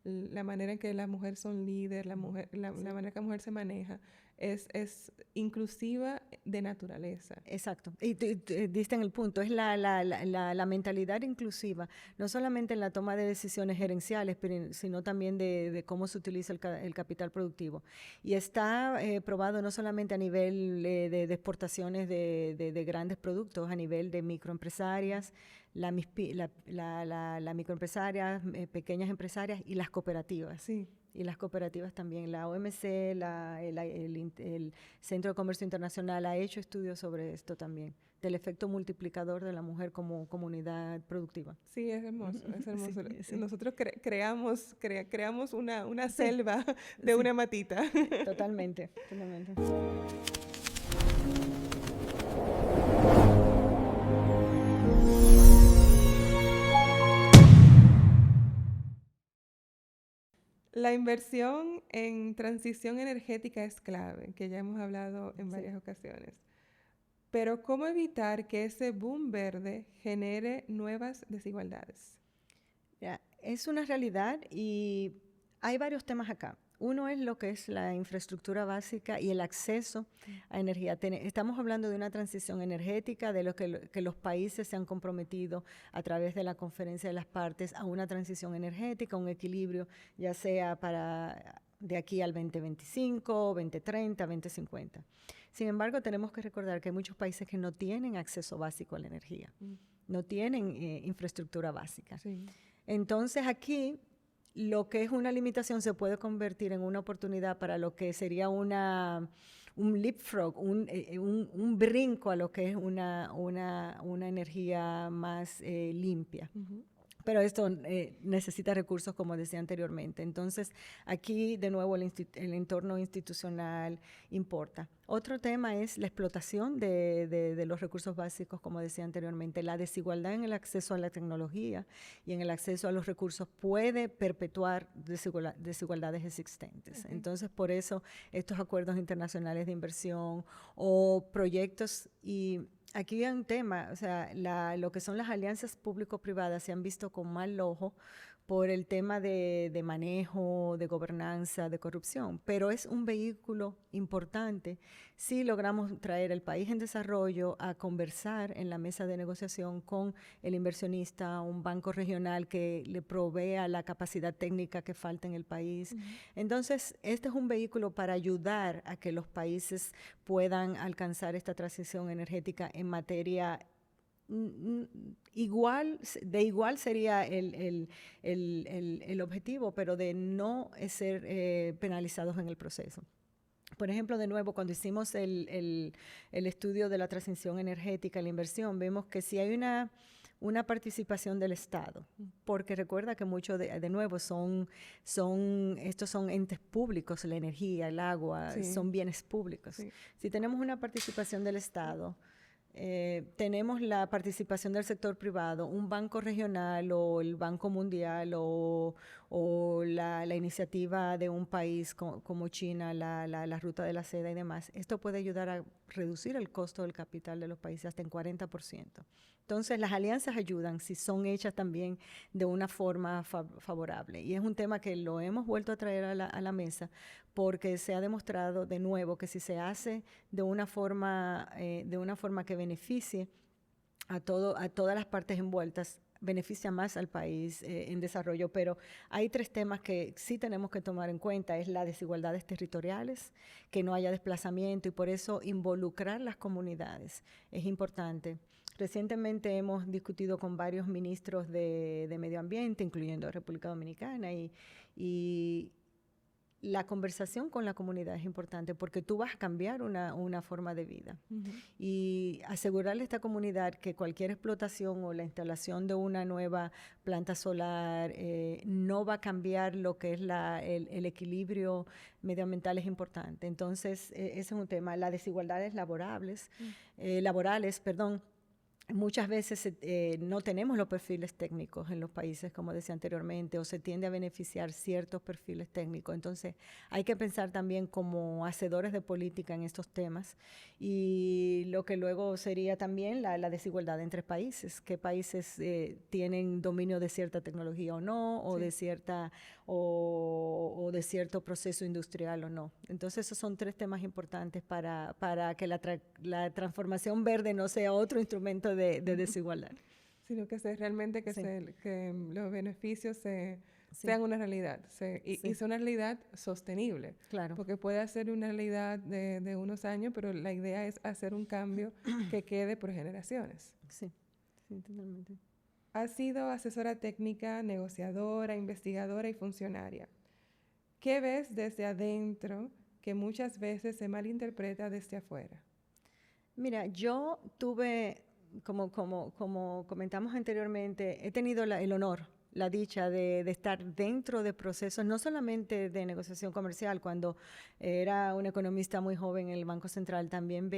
la manera en que las mujeres son líderes, la manera en que la mujer se maneja, es inclusiva de naturaleza. Exacto. Y diste en el punto, es la mentalidad inclusiva, no solamente en la toma de decisiones gerenciales, sino también de cómo se utiliza el capital productivo. Y está probado no solamente a nivel de exportaciones de grandes productos, a nivel de microempresarias, la microempresarias, pequeñas empresarias y las cooperativas. Sí. Y las cooperativas también. La OMC, el Centro de Comercio Internacional ha hecho estudios sobre esto también, del efecto multiplicador de la mujer como comunidad productiva. Sí, es hermoso, es hermoso. Sí. Nosotros creamos una selva de una matita. Totalmente, totalmente. La inversión en transición energética es clave, que ya hemos hablado en varias ocasiones. Pero ¿cómo evitar que ese boom verde genere nuevas desigualdades? Es una realidad y hay varios temas acá. Uno es lo que es la infraestructura básica y el acceso a energía. Estamos hablando de una transición energética, de lo que los países se han comprometido a través de la Conferencia de las Partes a una transición energética, un equilibrio, ya sea de aquí al 2025, 2030, 2050. Sin embargo, tenemos que recordar que hay muchos países que no tienen acceso básico a la energía, no tienen infraestructura básica. Sí. Entonces, aquí lo que es una limitación se puede convertir en una oportunidad para lo que sería una leapfrog, un brinco a lo que es una energía más limpia. Pero esto necesita recursos, como decía anteriormente. Entonces, aquí, de nuevo, el entorno institucional importa. Otro tema es la explotación de los recursos básicos, como decía anteriormente. La desigualdad en el acceso a la tecnología y en el acceso a los recursos puede perpetuar desigualdades existentes. Okay. Entonces, por eso, estos acuerdos internacionales de inversión o proyectos y... Aquí hay un tema, o sea, lo que son las alianzas público-privadas se han visto con mal ojo por el tema de manejo, de gobernanza, de corrupción, pero es un vehículo importante si logramos traer al país en desarrollo a conversar en la mesa de negociación con el inversionista, un banco regional que le provea la capacidad técnica que falta en el país. Entonces, este es un vehículo para ayudar a que los países puedan alcanzar esta transición energética en materia igual sería el objetivo, pero de no ser penalizados en el proceso. Por ejemplo, de nuevo, cuando hicimos el estudio de la transición energética, la inversión, vemos que si hay una participación del Estado, porque recuerda que mucho de nuevo estos son entes públicos, la energía, el agua, sí, son bienes públicos. Sí. Si tenemos una participación del Estado, tenemos la participación del sector privado, un banco regional o el Banco Mundial o la iniciativa de un país como China, la ruta de la seda y demás. Esto puede ayudar a reducir el costo del capital de los países hasta en 40%. Entonces, las alianzas ayudan si son hechas también de una forma favorable. Y es un tema que lo hemos vuelto a traer a la mesa porque se ha demostrado de nuevo que si se hace de una forma que beneficie a todas las partes envueltas, beneficia más al país en desarrollo. Pero hay 3 temas que sí tenemos que tomar en cuenta. Es las desigualdades territoriales, que no haya desplazamiento y por eso involucrar las comunidades es importante. Recientemente hemos discutido con varios ministros de Medio Ambiente, incluyendo República Dominicana, y la conversación con la comunidad es importante porque tú vas a cambiar una forma de vida. Y asegurarle a esta comunidad que cualquier explotación o la instalación de una nueva planta solar no va a cambiar lo que es el equilibrio medioambiental es importante. Entonces, ese es un tema. Las desigualdades laborales, muchas veces no tenemos los perfiles técnicos en los países, como decía anteriormente, o se tiende a beneficiar ciertos perfiles técnicos. Entonces, hay que pensar también como hacedores de política en estos temas y lo que luego sería también la desigualdad entre países. ¿Qué países tienen dominio de cierta tecnología o no, o, sí, de cierto proceso industrial o no? Entonces, esos son 3 temas importantes para que la transformación verde no sea otro instrumento de desigualdad. Sino que realmente que los beneficios sean una realidad y sea una realidad sostenible. Claro. Porque puede ser una realidad de unos años, pero la idea es hacer un cambio que quede por generaciones. Sí, totalmente. Has sido asesora técnica, negociadora, investigadora y funcionaria. ¿Qué ves desde adentro que muchas veces se malinterpreta desde afuera? Mira, yo tuve, como comentamos anteriormente, he tenido el honor, la dicha de estar dentro de procesos, no solamente de negociación comercial. Cuando era una economista muy joven en el Banco Central, también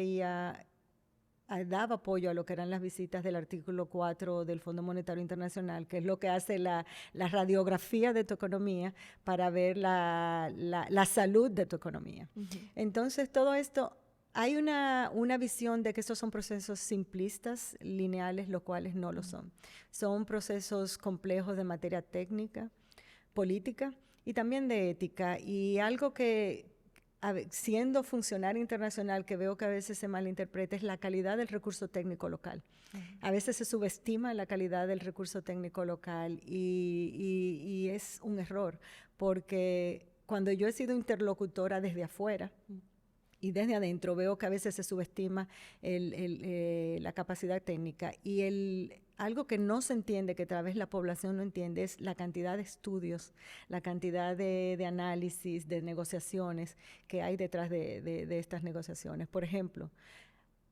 daba apoyo a lo que eran las visitas del artículo 4 del Fondo Monetario Internacional, que es lo que hace la radiografía de tu economía para ver la salud de tu economía. Entonces, todo esto... Hay una visión de que estos son procesos simplistas, lineales, los cuales no lo son. Son procesos complejos de materia técnica, política y también de ética. Y algo que, siendo funcionaria internacional, que veo que a veces se malinterpreta, es la calidad del recurso técnico local. A veces se subestima la calidad del recurso técnico local y es un error, porque cuando yo he sido interlocutora desde afuera, y desde adentro veo que a veces se subestima la capacidad técnica y algo que no se entiende, que tal vez la población no entiende, es la cantidad de estudios, la cantidad de análisis, de negociaciones que hay detrás de estas negociaciones. Por ejemplo,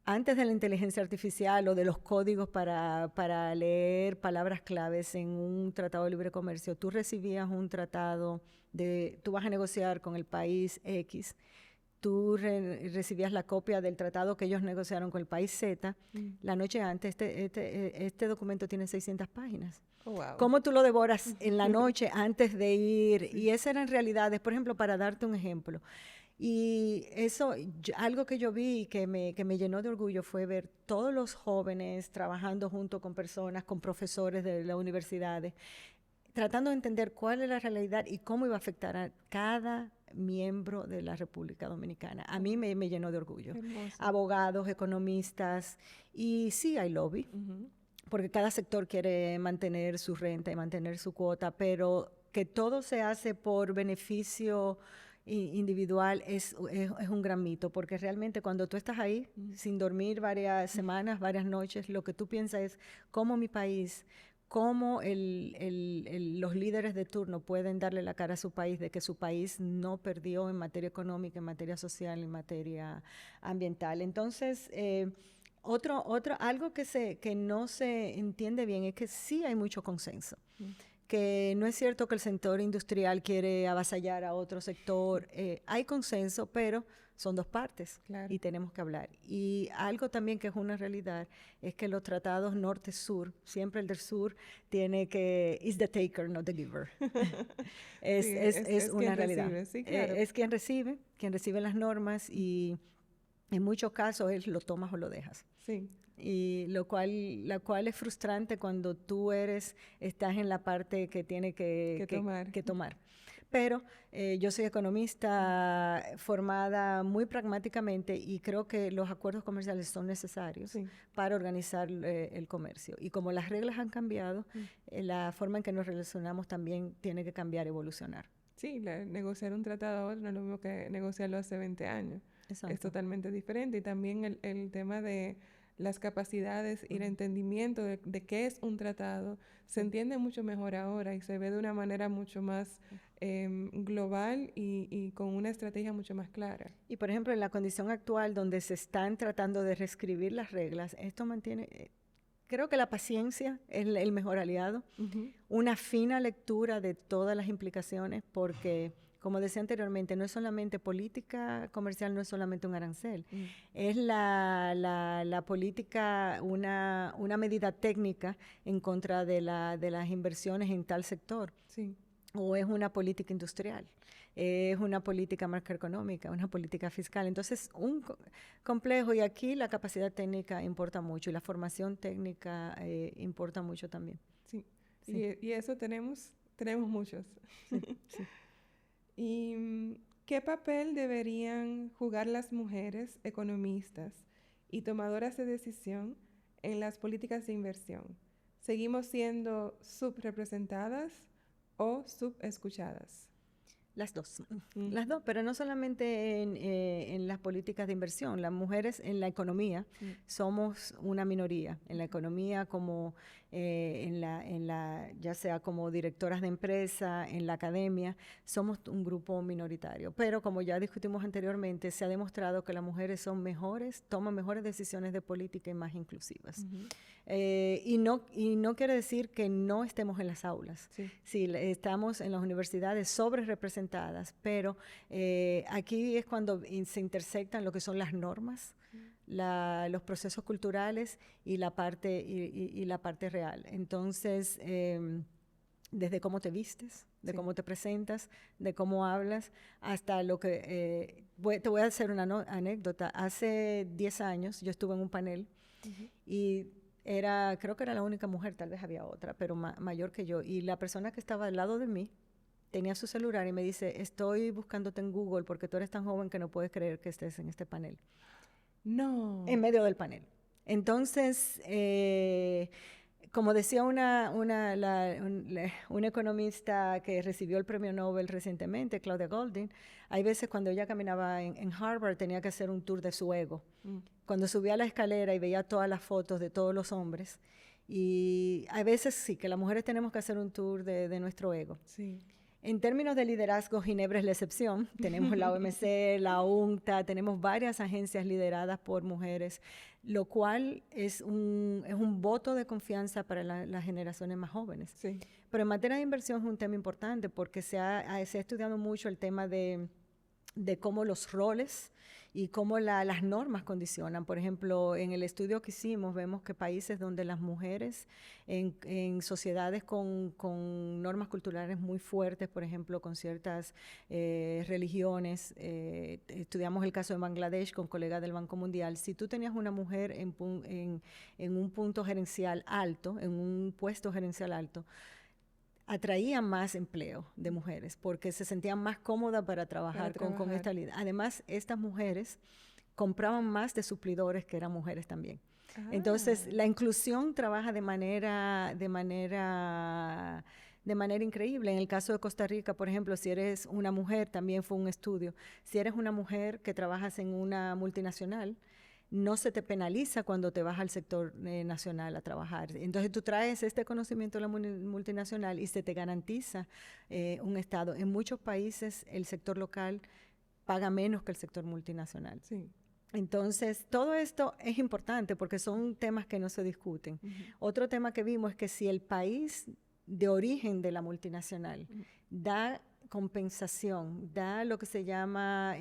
antes de la inteligencia artificial o de los códigos para leer palabras claves en un tratado de libre comercio, tú recibías un tratado tú vas a negociar con el país X, tú recibías la copia del tratado que ellos negociaron con el país Z, la noche antes, este documento tiene 600 páginas. Oh, wow. ¿Cómo tú lo devoras en la noche antes de ir? Sí. Y esas eran realidades, por ejemplo, para darte un ejemplo. Y eso, algo que yo vi y que me llenó de orgullo fue ver todos los jóvenes trabajando junto con personas, con profesores de las universidades, tratando de entender cuál es la realidad y cómo iba a afectar a cada miembro de la República Dominicana. A mí me llenó de orgullo. Hermoso. Abogados, economistas, y sí hay lobby, porque cada sector quiere mantener su renta y mantener su cuota, pero que todo se hace por beneficio individual es un gran mito, porque realmente cuando tú estás ahí sin dormir varias semanas, varias noches, lo que tú piensas es cómo mi país, cómo los líderes de turno pueden darle la cara a su país de que su país no perdió en materia económica, en materia social, en materia ambiental. Entonces, algo que no se entiende bien es que sí hay mucho consenso. Que no es cierto que el sector industrial quiere avasallar a otro sector. Hay consenso, pero son dos partes, claro, y tenemos que hablar. Y algo también que es una realidad es que los tratados norte-sur, siempre el del sur tiene que, is the taker, not the giver. es una realidad. Recibe, sí, claro. Es quien recibe las normas y en muchos casos es lo tomas o lo dejas. Sí. Y la cual es frustrante cuando tú estás en la parte que tiene que tomar. Pero yo soy economista formada muy pragmáticamente y creo que los acuerdos comerciales son necesarios para organizar el comercio. Y como las reglas han cambiado, la forma en que nos relacionamos también tiene que cambiar, evolucionar. Sí, negociar un tratado ahora no es lo mismo que negociarlo hace 20 años. Exacto. Es totalmente diferente. Y también el tema de las capacidades y el entendimiento de qué es un tratado se entiende mucho mejor ahora y se ve de una manera mucho más global y con una estrategia mucho más clara. Y por ejemplo, en la condición actual donde se están tratando de reescribir las reglas, esto mantiene... Creo que la paciencia es el mejor aliado, una fina lectura de todas las implicaciones, porque, como decía anteriormente, no es solamente política comercial, no es solamente un arancel, es la política, una medida técnica en contra de las inversiones en tal sector, o es una política industrial. Es una política macroeconómica, una política fiscal. Entonces, un complejo, y aquí la capacidad técnica importa mucho y la formación técnica importa mucho también. Sí. Y eso tenemos muchos. Sí. ¿Y qué papel deberían jugar las mujeres economistas y tomadoras de decisión en las políticas de inversión? ¿Seguimos siendo subrepresentadas o subescuchadas? Las dos, pero no solamente en las políticas de inversión. Las mujeres en la economía somos una minoría. En la economía como ya sea como directoras de empresa, en la academia, somos un grupo minoritario. Pero como ya discutimos anteriormente, se ha demostrado que las mujeres son mejores, toman mejores decisiones de política y más inclusivas. Y no quiere decir que no estemos en las aulas. Sí, estamos en las universidades sobre representadas, pero aquí es cuando se intersectan lo que son las normas, los procesos culturales y la parte real. Entonces, desde cómo te vistes, de cómo te presentas, de cómo hablas, hasta lo que... te voy a hacer una anécdota. Hace 10 años yo estuve en un panel y creo que era la única mujer, tal vez había otra, pero mayor que yo. Y la persona que estaba al lado de mí tenía su celular y me dice, estoy buscándote en Google porque tú eres tan joven que no puedes creer que estés en este panel. No. En medio del panel. Entonces, como decía una economista que recibió el premio Nobel recientemente, Claudia Goldin, hay veces cuando ella caminaba en Harvard tenía que hacer un tour de su ego. Cuando subía a la escalera y veía todas las fotos de todos los hombres Y a veces sí, que las mujeres tenemos que hacer un tour de nuestro ego. Sí. En términos de liderazgo, Ginebra es la excepción. Tenemos la OMC, la UNCTAD, tenemos varias agencias lideradas por mujeres, lo cual es un voto de confianza para las generaciones más jóvenes. Sí. Pero en materia de inversión es un tema importante porque se ha estudiado mucho el tema de cómo los roles y cómo las normas condicionan. Por ejemplo, en el estudio que hicimos vemos que países donde las mujeres en sociedades con normas culturales muy fuertes, por ejemplo, con ciertas religiones, estudiamos el caso de Bangladesh con colegas del Banco Mundial, si tú tenías una mujer en un punto gerencial alto, en un puesto gerencial alto, atraían más empleo de mujeres porque se sentían más cómodas para trabajar con esta líder. Además, estas mujeres compraban más de suplidores que eran mujeres también. Entonces, la inclusión trabaja de manera increíble. En el caso de Costa Rica, por ejemplo, si eres una mujer, también fue un estudio, si eres una mujer que trabajas en una multinacional, no se te penaliza cuando te vas al sector nacional a trabajar. Entonces tú traes este conocimiento de la multinacional y se te garantiza un estado. En muchos países el sector local paga menos que el sector multinacional. Sí. Entonces, todo esto es importante porque son temas que no se discuten. Otro tema que vimos es que si el país de origen de la multinacional da compensación, da lo que se llama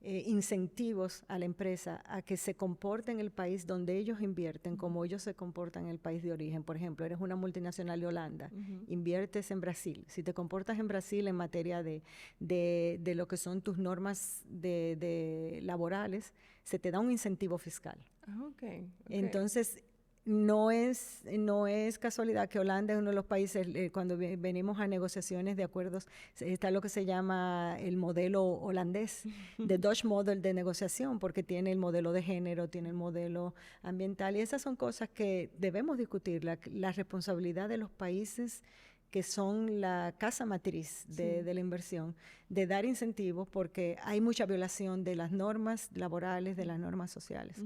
incentivos a la empresa a que se comporte en el país donde ellos invierten como ellos se comportan en el país de origen. Por ejemplo, eres una multinacional de Holanda, inviertes en Brasil. Si te comportas en Brasil en materia de lo que son tus normas laborales, se te da un incentivo fiscal. Okay. Entonces, no es casualidad que Holanda es uno de los países, cuando venimos a negociaciones de acuerdos, está lo que se llama el modelo holandés, the Dutch Model de negociación, porque tiene el modelo de género, tiene el modelo ambiental, y esas son cosas que debemos discutir, la responsabilidad de los países que son la casa matriz de la inversión, de dar incentivos, porque hay mucha violación de las normas laborales, de las normas sociales.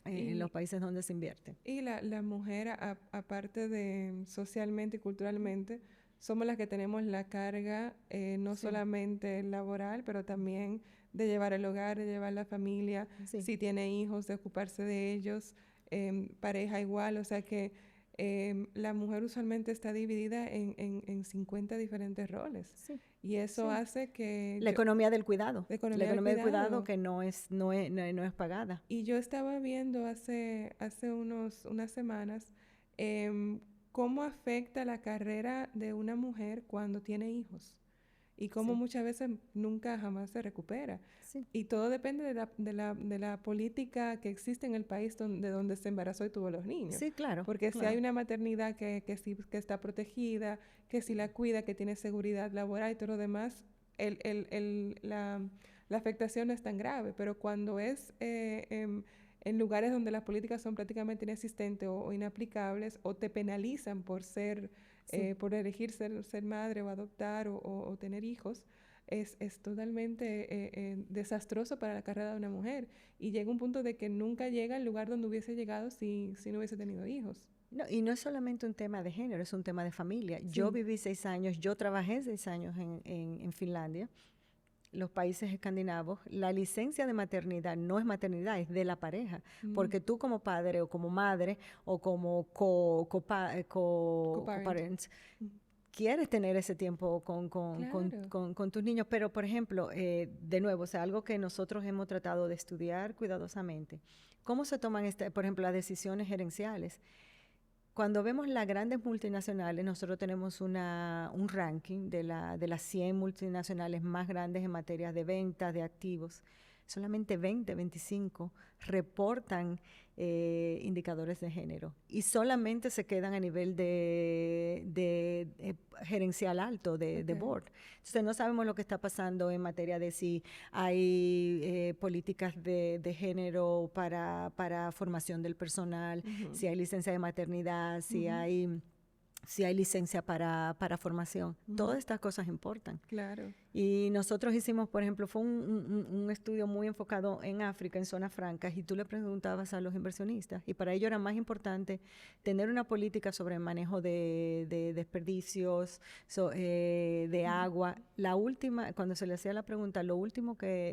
En los países donde se invierte. Y la mujer, aparte de socialmente y culturalmente, somos las que tenemos la carga no solamente laboral, pero también de llevar el hogar, de llevar la familia, si tiene hijos, de ocuparse de ellos, pareja igual, o sea que la mujer usualmente está dividida en 50 diferentes roles. Sí. Y eso hace que... La economía del cuidado. La economía del cuidado que no es pagada. Y yo estaba viendo hace unas semanas cómo afecta la carrera de una mujer cuando tiene hijos. Y cómo muchas veces nunca jamás se recupera. Sí. Y todo depende de la política que existe en el país donde se embarazó y tuvo los niños. Sí, claro. Porque si hay una maternidad que está protegida, que si la cuida, que tiene seguridad laboral y todo lo demás, la afectación no es tan grave. Pero cuando es en lugares donde las políticas son prácticamente inexistentes o inaplicables, o te penalizan por por elegir ser madre o adoptar o tener hijos, es totalmente desastroso para la carrera de una mujer. Y llega un punto de que nunca llega al lugar donde hubiese llegado si no hubiese tenido hijos. No, y no es solamente un tema de género, es un tema de familia. Sí. Yo viví 6 años, yo trabajé 6 años en Finlandia, los países escandinavos. La licencia de maternidad no es maternidad, es de la pareja, porque tú como padre o como madre o como co-parents, quieres tener ese tiempo con tus niños. Pero, por ejemplo, de nuevo, o sea, algo que nosotros hemos tratado de estudiar cuidadosamente, ¿cómo se toman, por ejemplo, las decisiones gerenciales? Cuando vemos las grandes multinacionales, nosotros tenemos un ranking de las 100 multinacionales más grandes en materia de ventas, de activos. Solamente 25 reportan indicadores de género y solamente se quedan a nivel de gerencial alto, de board. Entonces no sabemos lo que está pasando en materia de si hay políticas de género para formación del personal, si hay licencia de maternidad, si hay licencia para formación. Todas estas cosas importan. Claro. Y nosotros hicimos, por ejemplo, fue un estudio muy enfocado en África, en zonas francas, y tú le preguntabas a los inversionistas, y para ellos era más importante tener una política sobre el manejo de desperdicios, de agua. La última, cuando se le hacía la pregunta,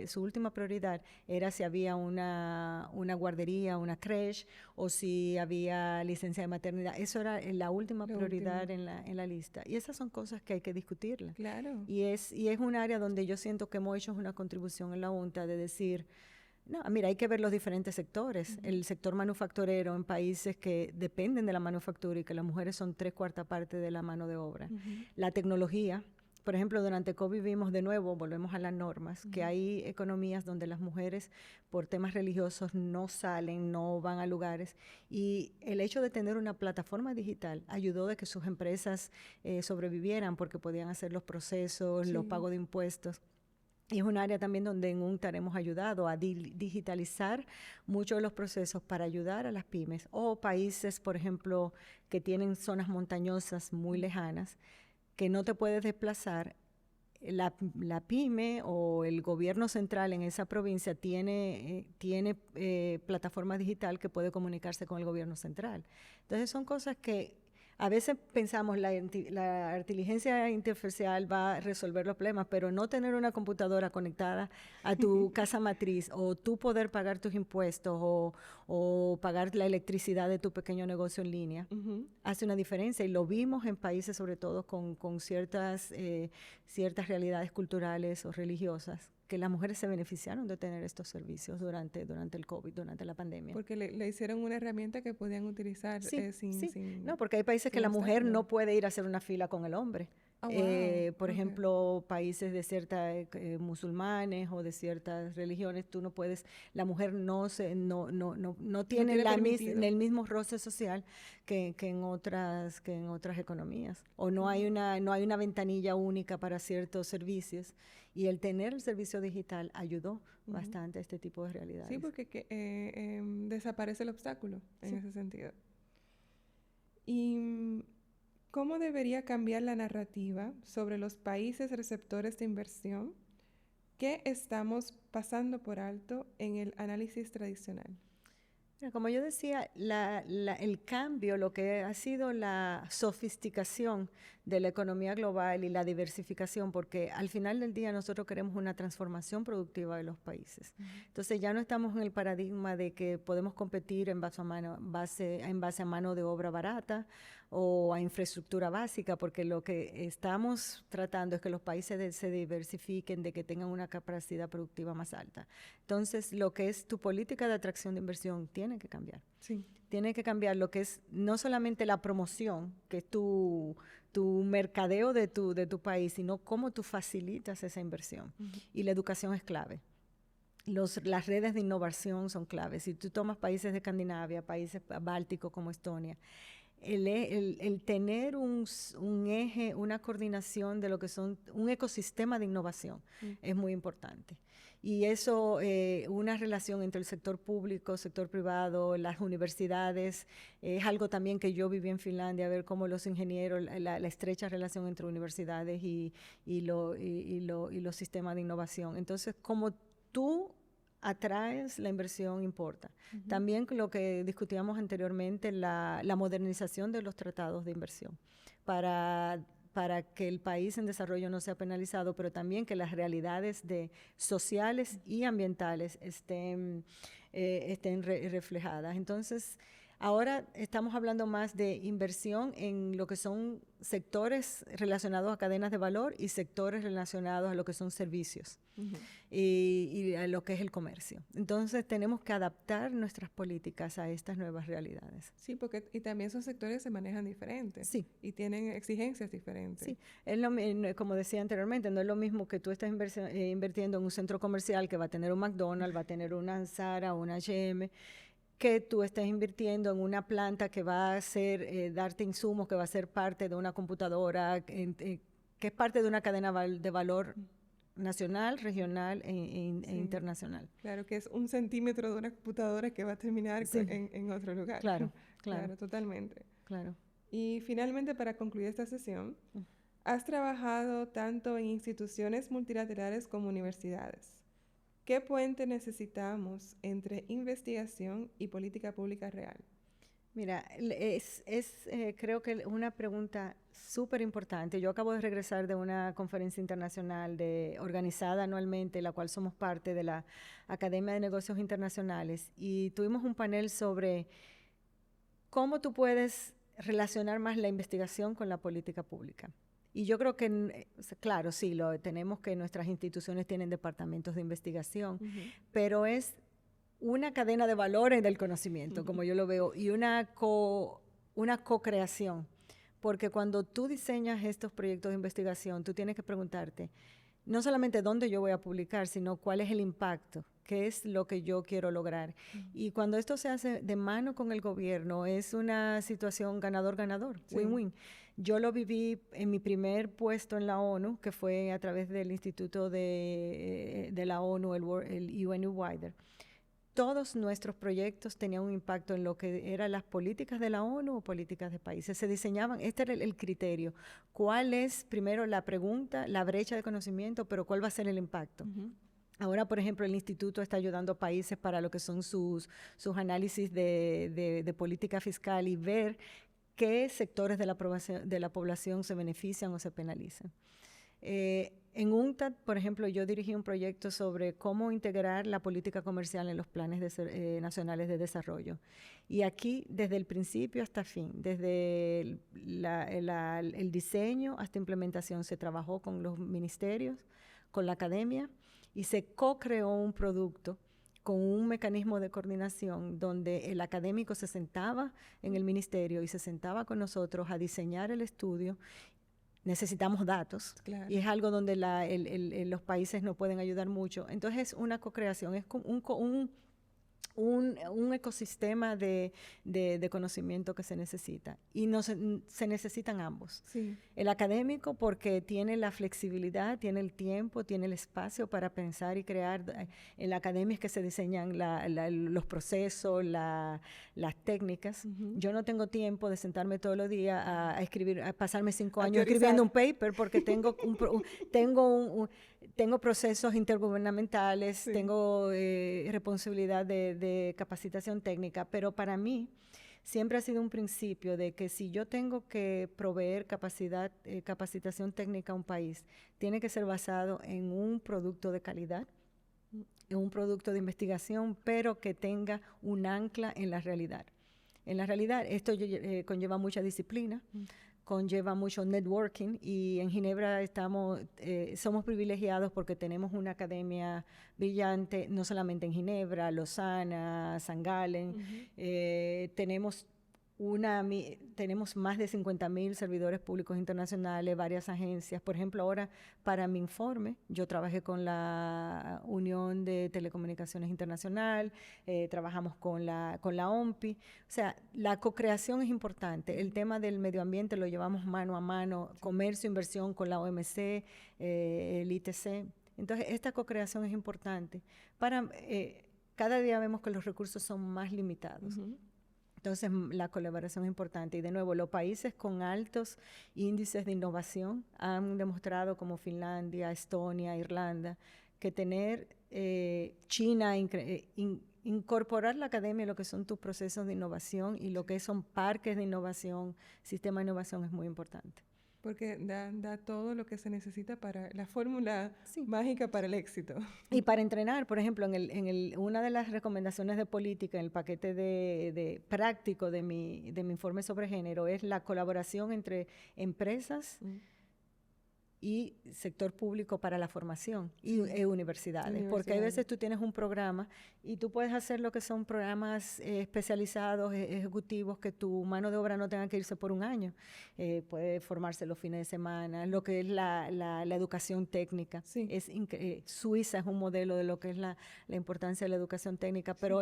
su última prioridad era si había una guardería, una crèche, o si había licencia de maternidad. Eso era la última prioridad en la lista. Y esas son cosas que hay que discutirlas. Claro. Y es un área donde yo siento que hemos hecho una contribución en la UNTA de decir, no, mira, hay que ver los diferentes sectores. El sector manufacturero en países que dependen de la manufactura y que las mujeres son 3/4 parte de la mano de obra. La tecnología. Por ejemplo, durante COVID vimos de nuevo, volvemos a las normas, que hay economías donde las mujeres por temas religiosos no salen, no van a lugares, y el hecho de tener una plataforma digital ayudó de que sus empresas sobrevivieran porque podían hacer los procesos, los pagos de impuestos. Y es un área también donde en UNTAD hemos ayudado a digitalizar muchos de los procesos para ayudar a las pymes o países, por ejemplo, que tienen zonas montañosas muy lejanas, que no te puedes desplazar. La pyme o el gobierno central en esa provincia tiene plataforma digital que puede comunicarse con el gobierno central. Entonces son cosas que a veces pensamos la inteligencia artificial va a resolver los problemas, pero no tener una computadora conectada a tu casa matriz o tú poder pagar tus impuestos o pagar la electricidad de tu pequeño negocio en línea, hace una diferencia. Y lo vimos en países, sobre todo con ciertas realidades culturales o religiosas, que las mujeres se beneficiaron de tener estos servicios durante el COVID, durante la pandemia. Porque le hicieron una herramienta que podían utilizar sin no, porque hay países que la mujer no puede ir a hacer una fila con el hombre. Por ejemplo, países de ciertas musulmanes o de ciertas religiones, tú no puedes, la mujer no tiene el mismo roce social que en otras economías, o no hay una ventanilla única para ciertos servicios, y el tener el servicio digital ayudó bastante a este tipo de realidades. Sí, porque desaparece el obstáculo en ese sentido. Y ¿cómo debería cambiar la narrativa sobre los países receptores de inversión que estamos pasando por alto en el análisis tradicional? Como yo decía, el cambio, lo que ha sido la sofisticación de la economía global y la diversificación, porque al final del día nosotros queremos una transformación productiva de los países. Entonces ya no estamos en el paradigma de que podemos competir en base a mano de obra barata o a infraestructura básica, porque lo que estamos tratando es que los países se diversifiquen, de que tengan una capacidad productiva más alta. Entonces, lo que es tu política de atracción de inversión tiene que cambiar. Sí. Tiene que cambiar lo que es no solamente la promoción, que es tu mercadeo de tu país, sino cómo tú facilitas esa inversión. Y la educación es clave. Las redes de innovación son claves. Si tú tomas países de Escandinavia, países bálticos como Estonia, el tener un eje, una coordinación de lo que son un ecosistema de innovación es muy importante. Y eso, una relación entre el sector público, sector privado, las universidades, es algo también que yo viví en Finlandia, ver cómo los ingenieros, la estrecha relación entre universidades y los sistemas de innovación. Entonces, como tú atraes la inversión importa. También lo que discutíamos anteriormente, la modernización de los tratados de inversión para que el país en desarrollo no sea penalizado, pero también que las realidades sociales y ambientales estén reflejadas. Entonces, ahora estamos hablando más de inversión en lo que son sectores relacionados a cadenas de valor y sectores relacionados a lo que son servicios y a lo que es el comercio. Entonces tenemos que adaptar nuestras políticas a estas nuevas realidades. Sí, porque y también esos sectores se manejan diferentes. Sí. Y tienen exigencias diferentes. Sí, como decía anteriormente, no es lo mismo que tú estés invirtiendo en un centro comercial que va a tener un McDonald's, va a tener una Zara, una H&M, que tú estés invirtiendo en una planta que va a darte insumos, que va a ser parte de una computadora, que es parte de una cadena de valor nacional, regional e internacional. Claro, que es 1 centímetro de una computadora que va a terminar en otro lugar. Claro. Claro, totalmente. Claro. Y finalmente, para concluir esta sesión, Has trabajado tanto en instituciones multilaterales como universidades. ¿Qué puente necesitamos entre investigación y política pública real? Mira, creo que una pregunta súper importante. Yo acabo de regresar de una conferencia internacional organizada anualmente, la cual somos parte de la Academia de Negocios Internacionales, y tuvimos un panel sobre cómo tú puedes relacionar más la investigación con la política pública. Y yo creo que, claro, sí, tenemos que nuestras instituciones tienen departamentos de investigación, pero es una cadena de valores del conocimiento, como yo lo veo, y una co-creación. Porque cuando tú diseñas estos proyectos de investigación, tú tienes que preguntarte no solamente dónde yo voy a publicar, sino cuál es el impacto, qué es lo que yo quiero lograr. Y cuando esto se hace de mano con el gobierno, es una situación ganador-ganador, win-win. Yo lo viví en mi primer puesto en la ONU, que fue a través del Instituto de la ONU, el UN Wider. Todos nuestros proyectos tenían un impacto en lo que eran las políticas de la ONU o políticas de países. Se diseñaban, este era el criterio. ¿Cuál es, primero, la pregunta, la brecha de conocimiento, pero cuál va a ser el impacto? Ahora, por ejemplo, el instituto está ayudando a países para lo que son sus análisis de política fiscal y ver qué sectores de la población se benefician o se penalizan. En UNCTAD, por ejemplo, yo dirigí un proyecto sobre cómo integrar la política comercial en los planes nacionales de desarrollo. Y aquí, desde el principio hasta fin, desde el diseño hasta implementación, se trabajó con los ministerios, con la academia, y se co-creó un producto con un mecanismo de coordinación donde el académico se sentaba en el ministerio y se sentaba con nosotros a diseñar el estudio. Necesitamos datos, claro, y es algo donde los países nos pueden ayudar mucho. Entonces es una co-creación, es un ecosistema de conocimiento que se necesita, y se necesitan ambos. Sí. El académico porque tiene la flexibilidad, tiene el tiempo, tiene el espacio para pensar y crear. En la academia es que se diseñan los procesos, las técnicas. Yo no tengo tiempo de sentarme todos los días a escribir, a pasarme 5 años escribiendo un paper, porque tengo tengo procesos intergubernamentales, tengo responsabilidad de capacitación técnica, pero para mí siempre ha sido un principio de que si yo tengo que proveer capacitación técnica a un país, tiene que ser basado en un producto de calidad, en un producto de investigación, pero que tenga un ancla en la realidad. En la realidad, esto conlleva mucha disciplina, conlleva mucho networking, y en Ginebra somos privilegiados porque tenemos una academia brillante, no solamente en Ginebra, Lausana, St. Gallen. Tenemos más de 50,000 servidores públicos internacionales, varias agencias. Por ejemplo, ahora para mi informe, yo trabajé con la Unión de Telecomunicaciones Internacional, trabajamos con la OMPI. O sea, la co-creación es importante. El tema del medio ambiente lo llevamos mano a mano, comercio, inversión con la OMC, el ITC. Entonces, esta co-creación es importante. Cada día vemos que los recursos son más limitados. Entonces, la colaboración es importante. Y de nuevo, los países con altos índices de innovación han demostrado, como Finlandia, Estonia, Irlanda, que tener China, incorporar la academia en lo que son tus procesos de innovación y lo que son parques de innovación, sistemas de innovación, es muy importante. Porque da todo lo que se necesita para la fórmula mágica para el éxito. Y para entrenar, por ejemplo, una de las recomendaciones de política en el paquete práctico de mi informe sobre género es la colaboración entre empresas y sector público para la formación y universidades. Porque hay veces tú tienes un programa y tú puedes hacer lo que son programas especializados, ejecutivos, que tu mano de obra no tenga que irse por un año. Puede formarse los fines de semana, lo que es la educación técnica. Suiza es un modelo de lo que es la importancia de la educación técnica, pero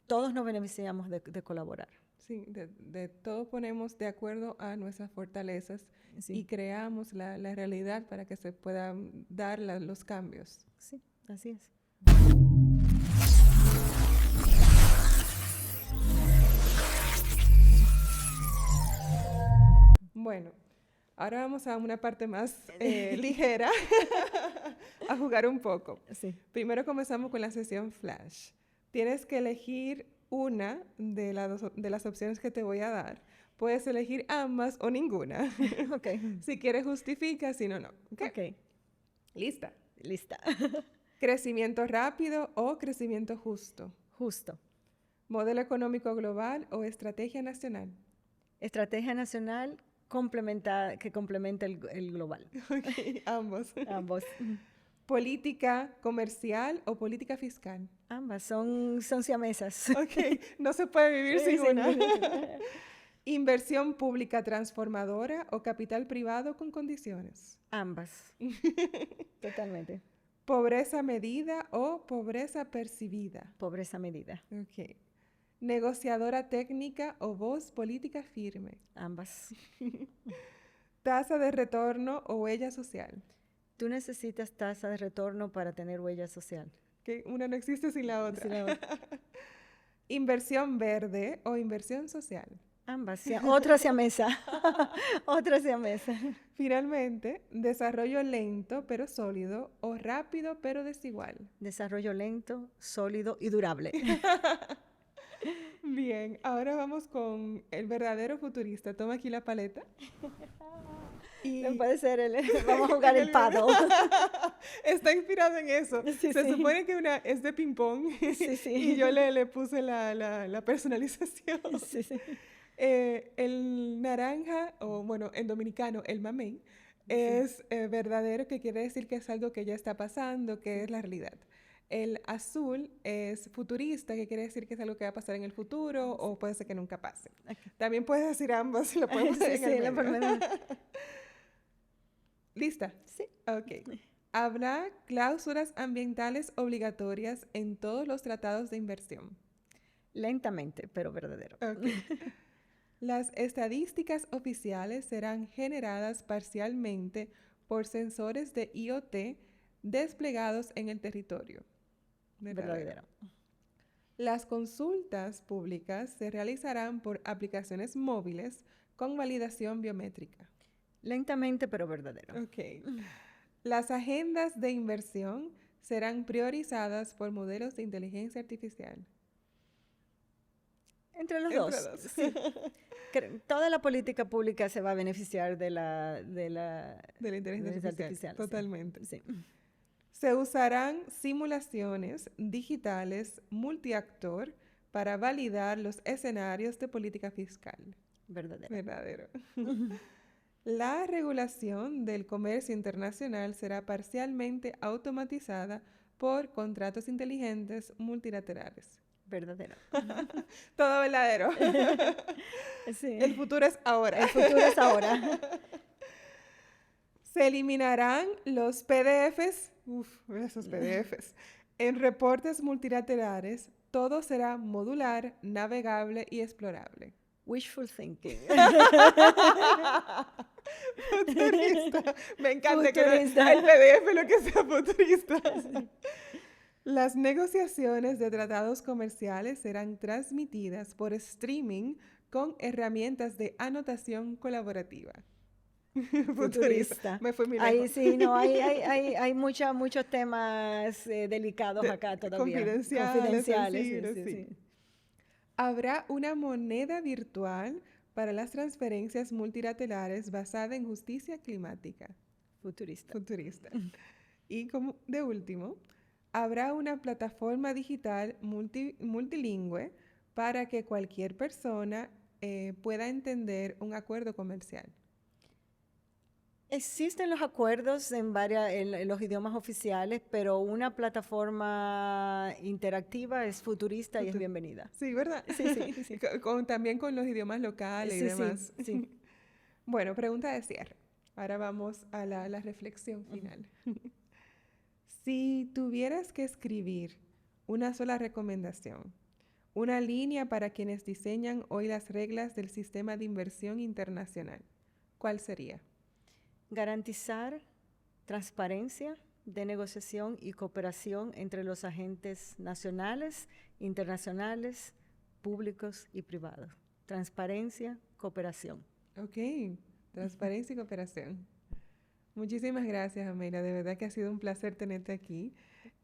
todos nos beneficiamos de colaborar. Sí, de todo ponemos de acuerdo a nuestras fortalezas y creamos la realidad para que se puedan dar los cambios. Sí, así es. Bueno, Ahora vamos a una parte más ligera, a jugar un poco. Sí. Primero comenzamos con la sesión flash. Tienes que elegir una de las opciones que te voy a dar. Puedes elegir ambas o ninguna. Ok. Si quieres justifica, si no, no. Ok. ¿Lista? Lista. ¿Crecimiento rápido o crecimiento justo? Justo. ¿Modelo económico global o estrategia nacional? Estrategia nacional que complementa el global. Ok, ambos. Ambos. ¿Política comercial o política fiscal? Ambas son siamesas. Ok, no se puede vivir sin Sí, una. sí. ¿Inversión pública transformadora o capital privado con condiciones? Ambas. Totalmente. ¿Pobreza medida o pobreza percibida? Pobreza medida. Ok. ¿Negociadora técnica o voz política firme? Ambas. ¿Tasa de retorno o huella social? Tú necesitas tasa de retorno para tener huella social. Que una no existe sin la otra. Sí, la otra. ¿Inversión verde o inversión social? Ambas. Otra siamesa. Otra siamesa. Finalmente, desarrollo lento pero sólido o rápido pero desigual. Desarrollo lento, sólido y durable. Bien, ahora vamos con el verdadero futurista. Toma aquí la paleta. No puede ser vamos a jugar el paddle. Está inspirado en eso. Sí, Se sí. supone que una es de ping pong Sí, sí. y yo le puse la personalización. Sí, sí. El naranja, o bueno, en dominicano, el mamey, es verdadero, que quiere decir que es algo que ya está pasando, que es la realidad. El azul es futurista, que quiere decir que es algo que va a pasar en el futuro o puede ser que nunca pase. Okay. También puedes decir ambos y lo podemos hacer en el medio. ¿Lista? Sí. Ok. Habrá cláusulas ambientales obligatorias en todos los tratados de inversión. Lentamente, pero verdadero. Ok. Las estadísticas oficiales serán generadas parcialmente por sensores de IoT desplegados en el territorio. Verdadero. Las consultas públicas se realizarán por aplicaciones móviles con validación biométrica. Lentamente, pero verdadero. Ok. Las agendas de inversión serán priorizadas por modelos de inteligencia artificial. Entre los dos. Sí. Toda la política pública se va a beneficiar de la inteligencia artificial. Totalmente. Sí. Se usarán simulaciones digitales multiactor para validar los escenarios de política fiscal. Verdadero. La regulación del comercio internacional será parcialmente automatizada por contratos inteligentes multilaterales. Verdadero. Todo verdadero. Sí. El futuro es ahora. El futuro es ahora. Se eliminarán los PDFs, esos PDFs, en reportes multilaterales. Todo será modular, navegable y explorable. Wishful thinking. Futurista. Me encanta Futurista. que el PDF lo que sea futurista. Sí. Las negociaciones de tratados comerciales serán transmitidas por streaming con herramientas de anotación colaborativa. Futurista. Me fui muy Ahí lejos. sí, no, hay muchos temas delicados acá todavía. Confidenciales. Sí. Habrá una moneda virtual para las transferencias multilaterales basada en justicia climática. Futurista. Y como de último, habrá una plataforma digital multilingüe para que cualquier persona pueda entender un acuerdo comercial. Existen los acuerdos en los idiomas oficiales, pero una plataforma interactiva es futurista y es bienvenida. Sí, ¿verdad? Sí. También con los idiomas locales y demás. Sí. Bueno, pregunta de cierre. Ahora vamos a la reflexión final. Si tuvieras que escribir una sola recomendación, una línea para quienes diseñan hoy las reglas del sistema de inversión internacional, ¿cuál sería? Garantizar transparencia de negociación y cooperación entre los agentes nacionales, internacionales, públicos y privados. Transparencia, cooperación. Ok, Transparencia y cooperación. Muchísimas gracias, Amelia. De verdad que ha sido un placer tenerte aquí.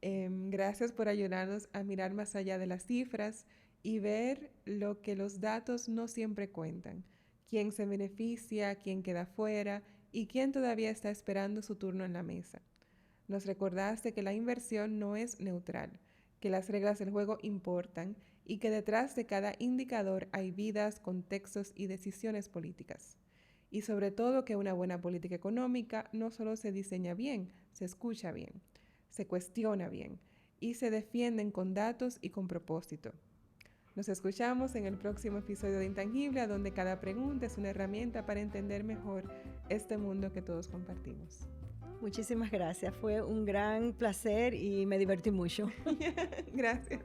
Gracias por ayudarnos a mirar más allá de las cifras y ver lo que los datos no siempre cuentan. Quién se beneficia, quién queda fuera y quién todavía está esperando su turno en la mesa. Nos recordaste que la inversión no es neutral, que las reglas del juego importan y que detrás de cada indicador hay vidas, contextos y decisiones políticas. Y sobre todo que una buena política económica no solo se diseña bien, se escucha bien, se cuestiona bien y se defienden con datos y con propósito. Nos escuchamos en el próximo episodio de Intangible, donde cada pregunta es una herramienta para entender mejor este mundo que todos compartimos. Muchísimas gracias, fue un gran placer y me divertí mucho. Gracias.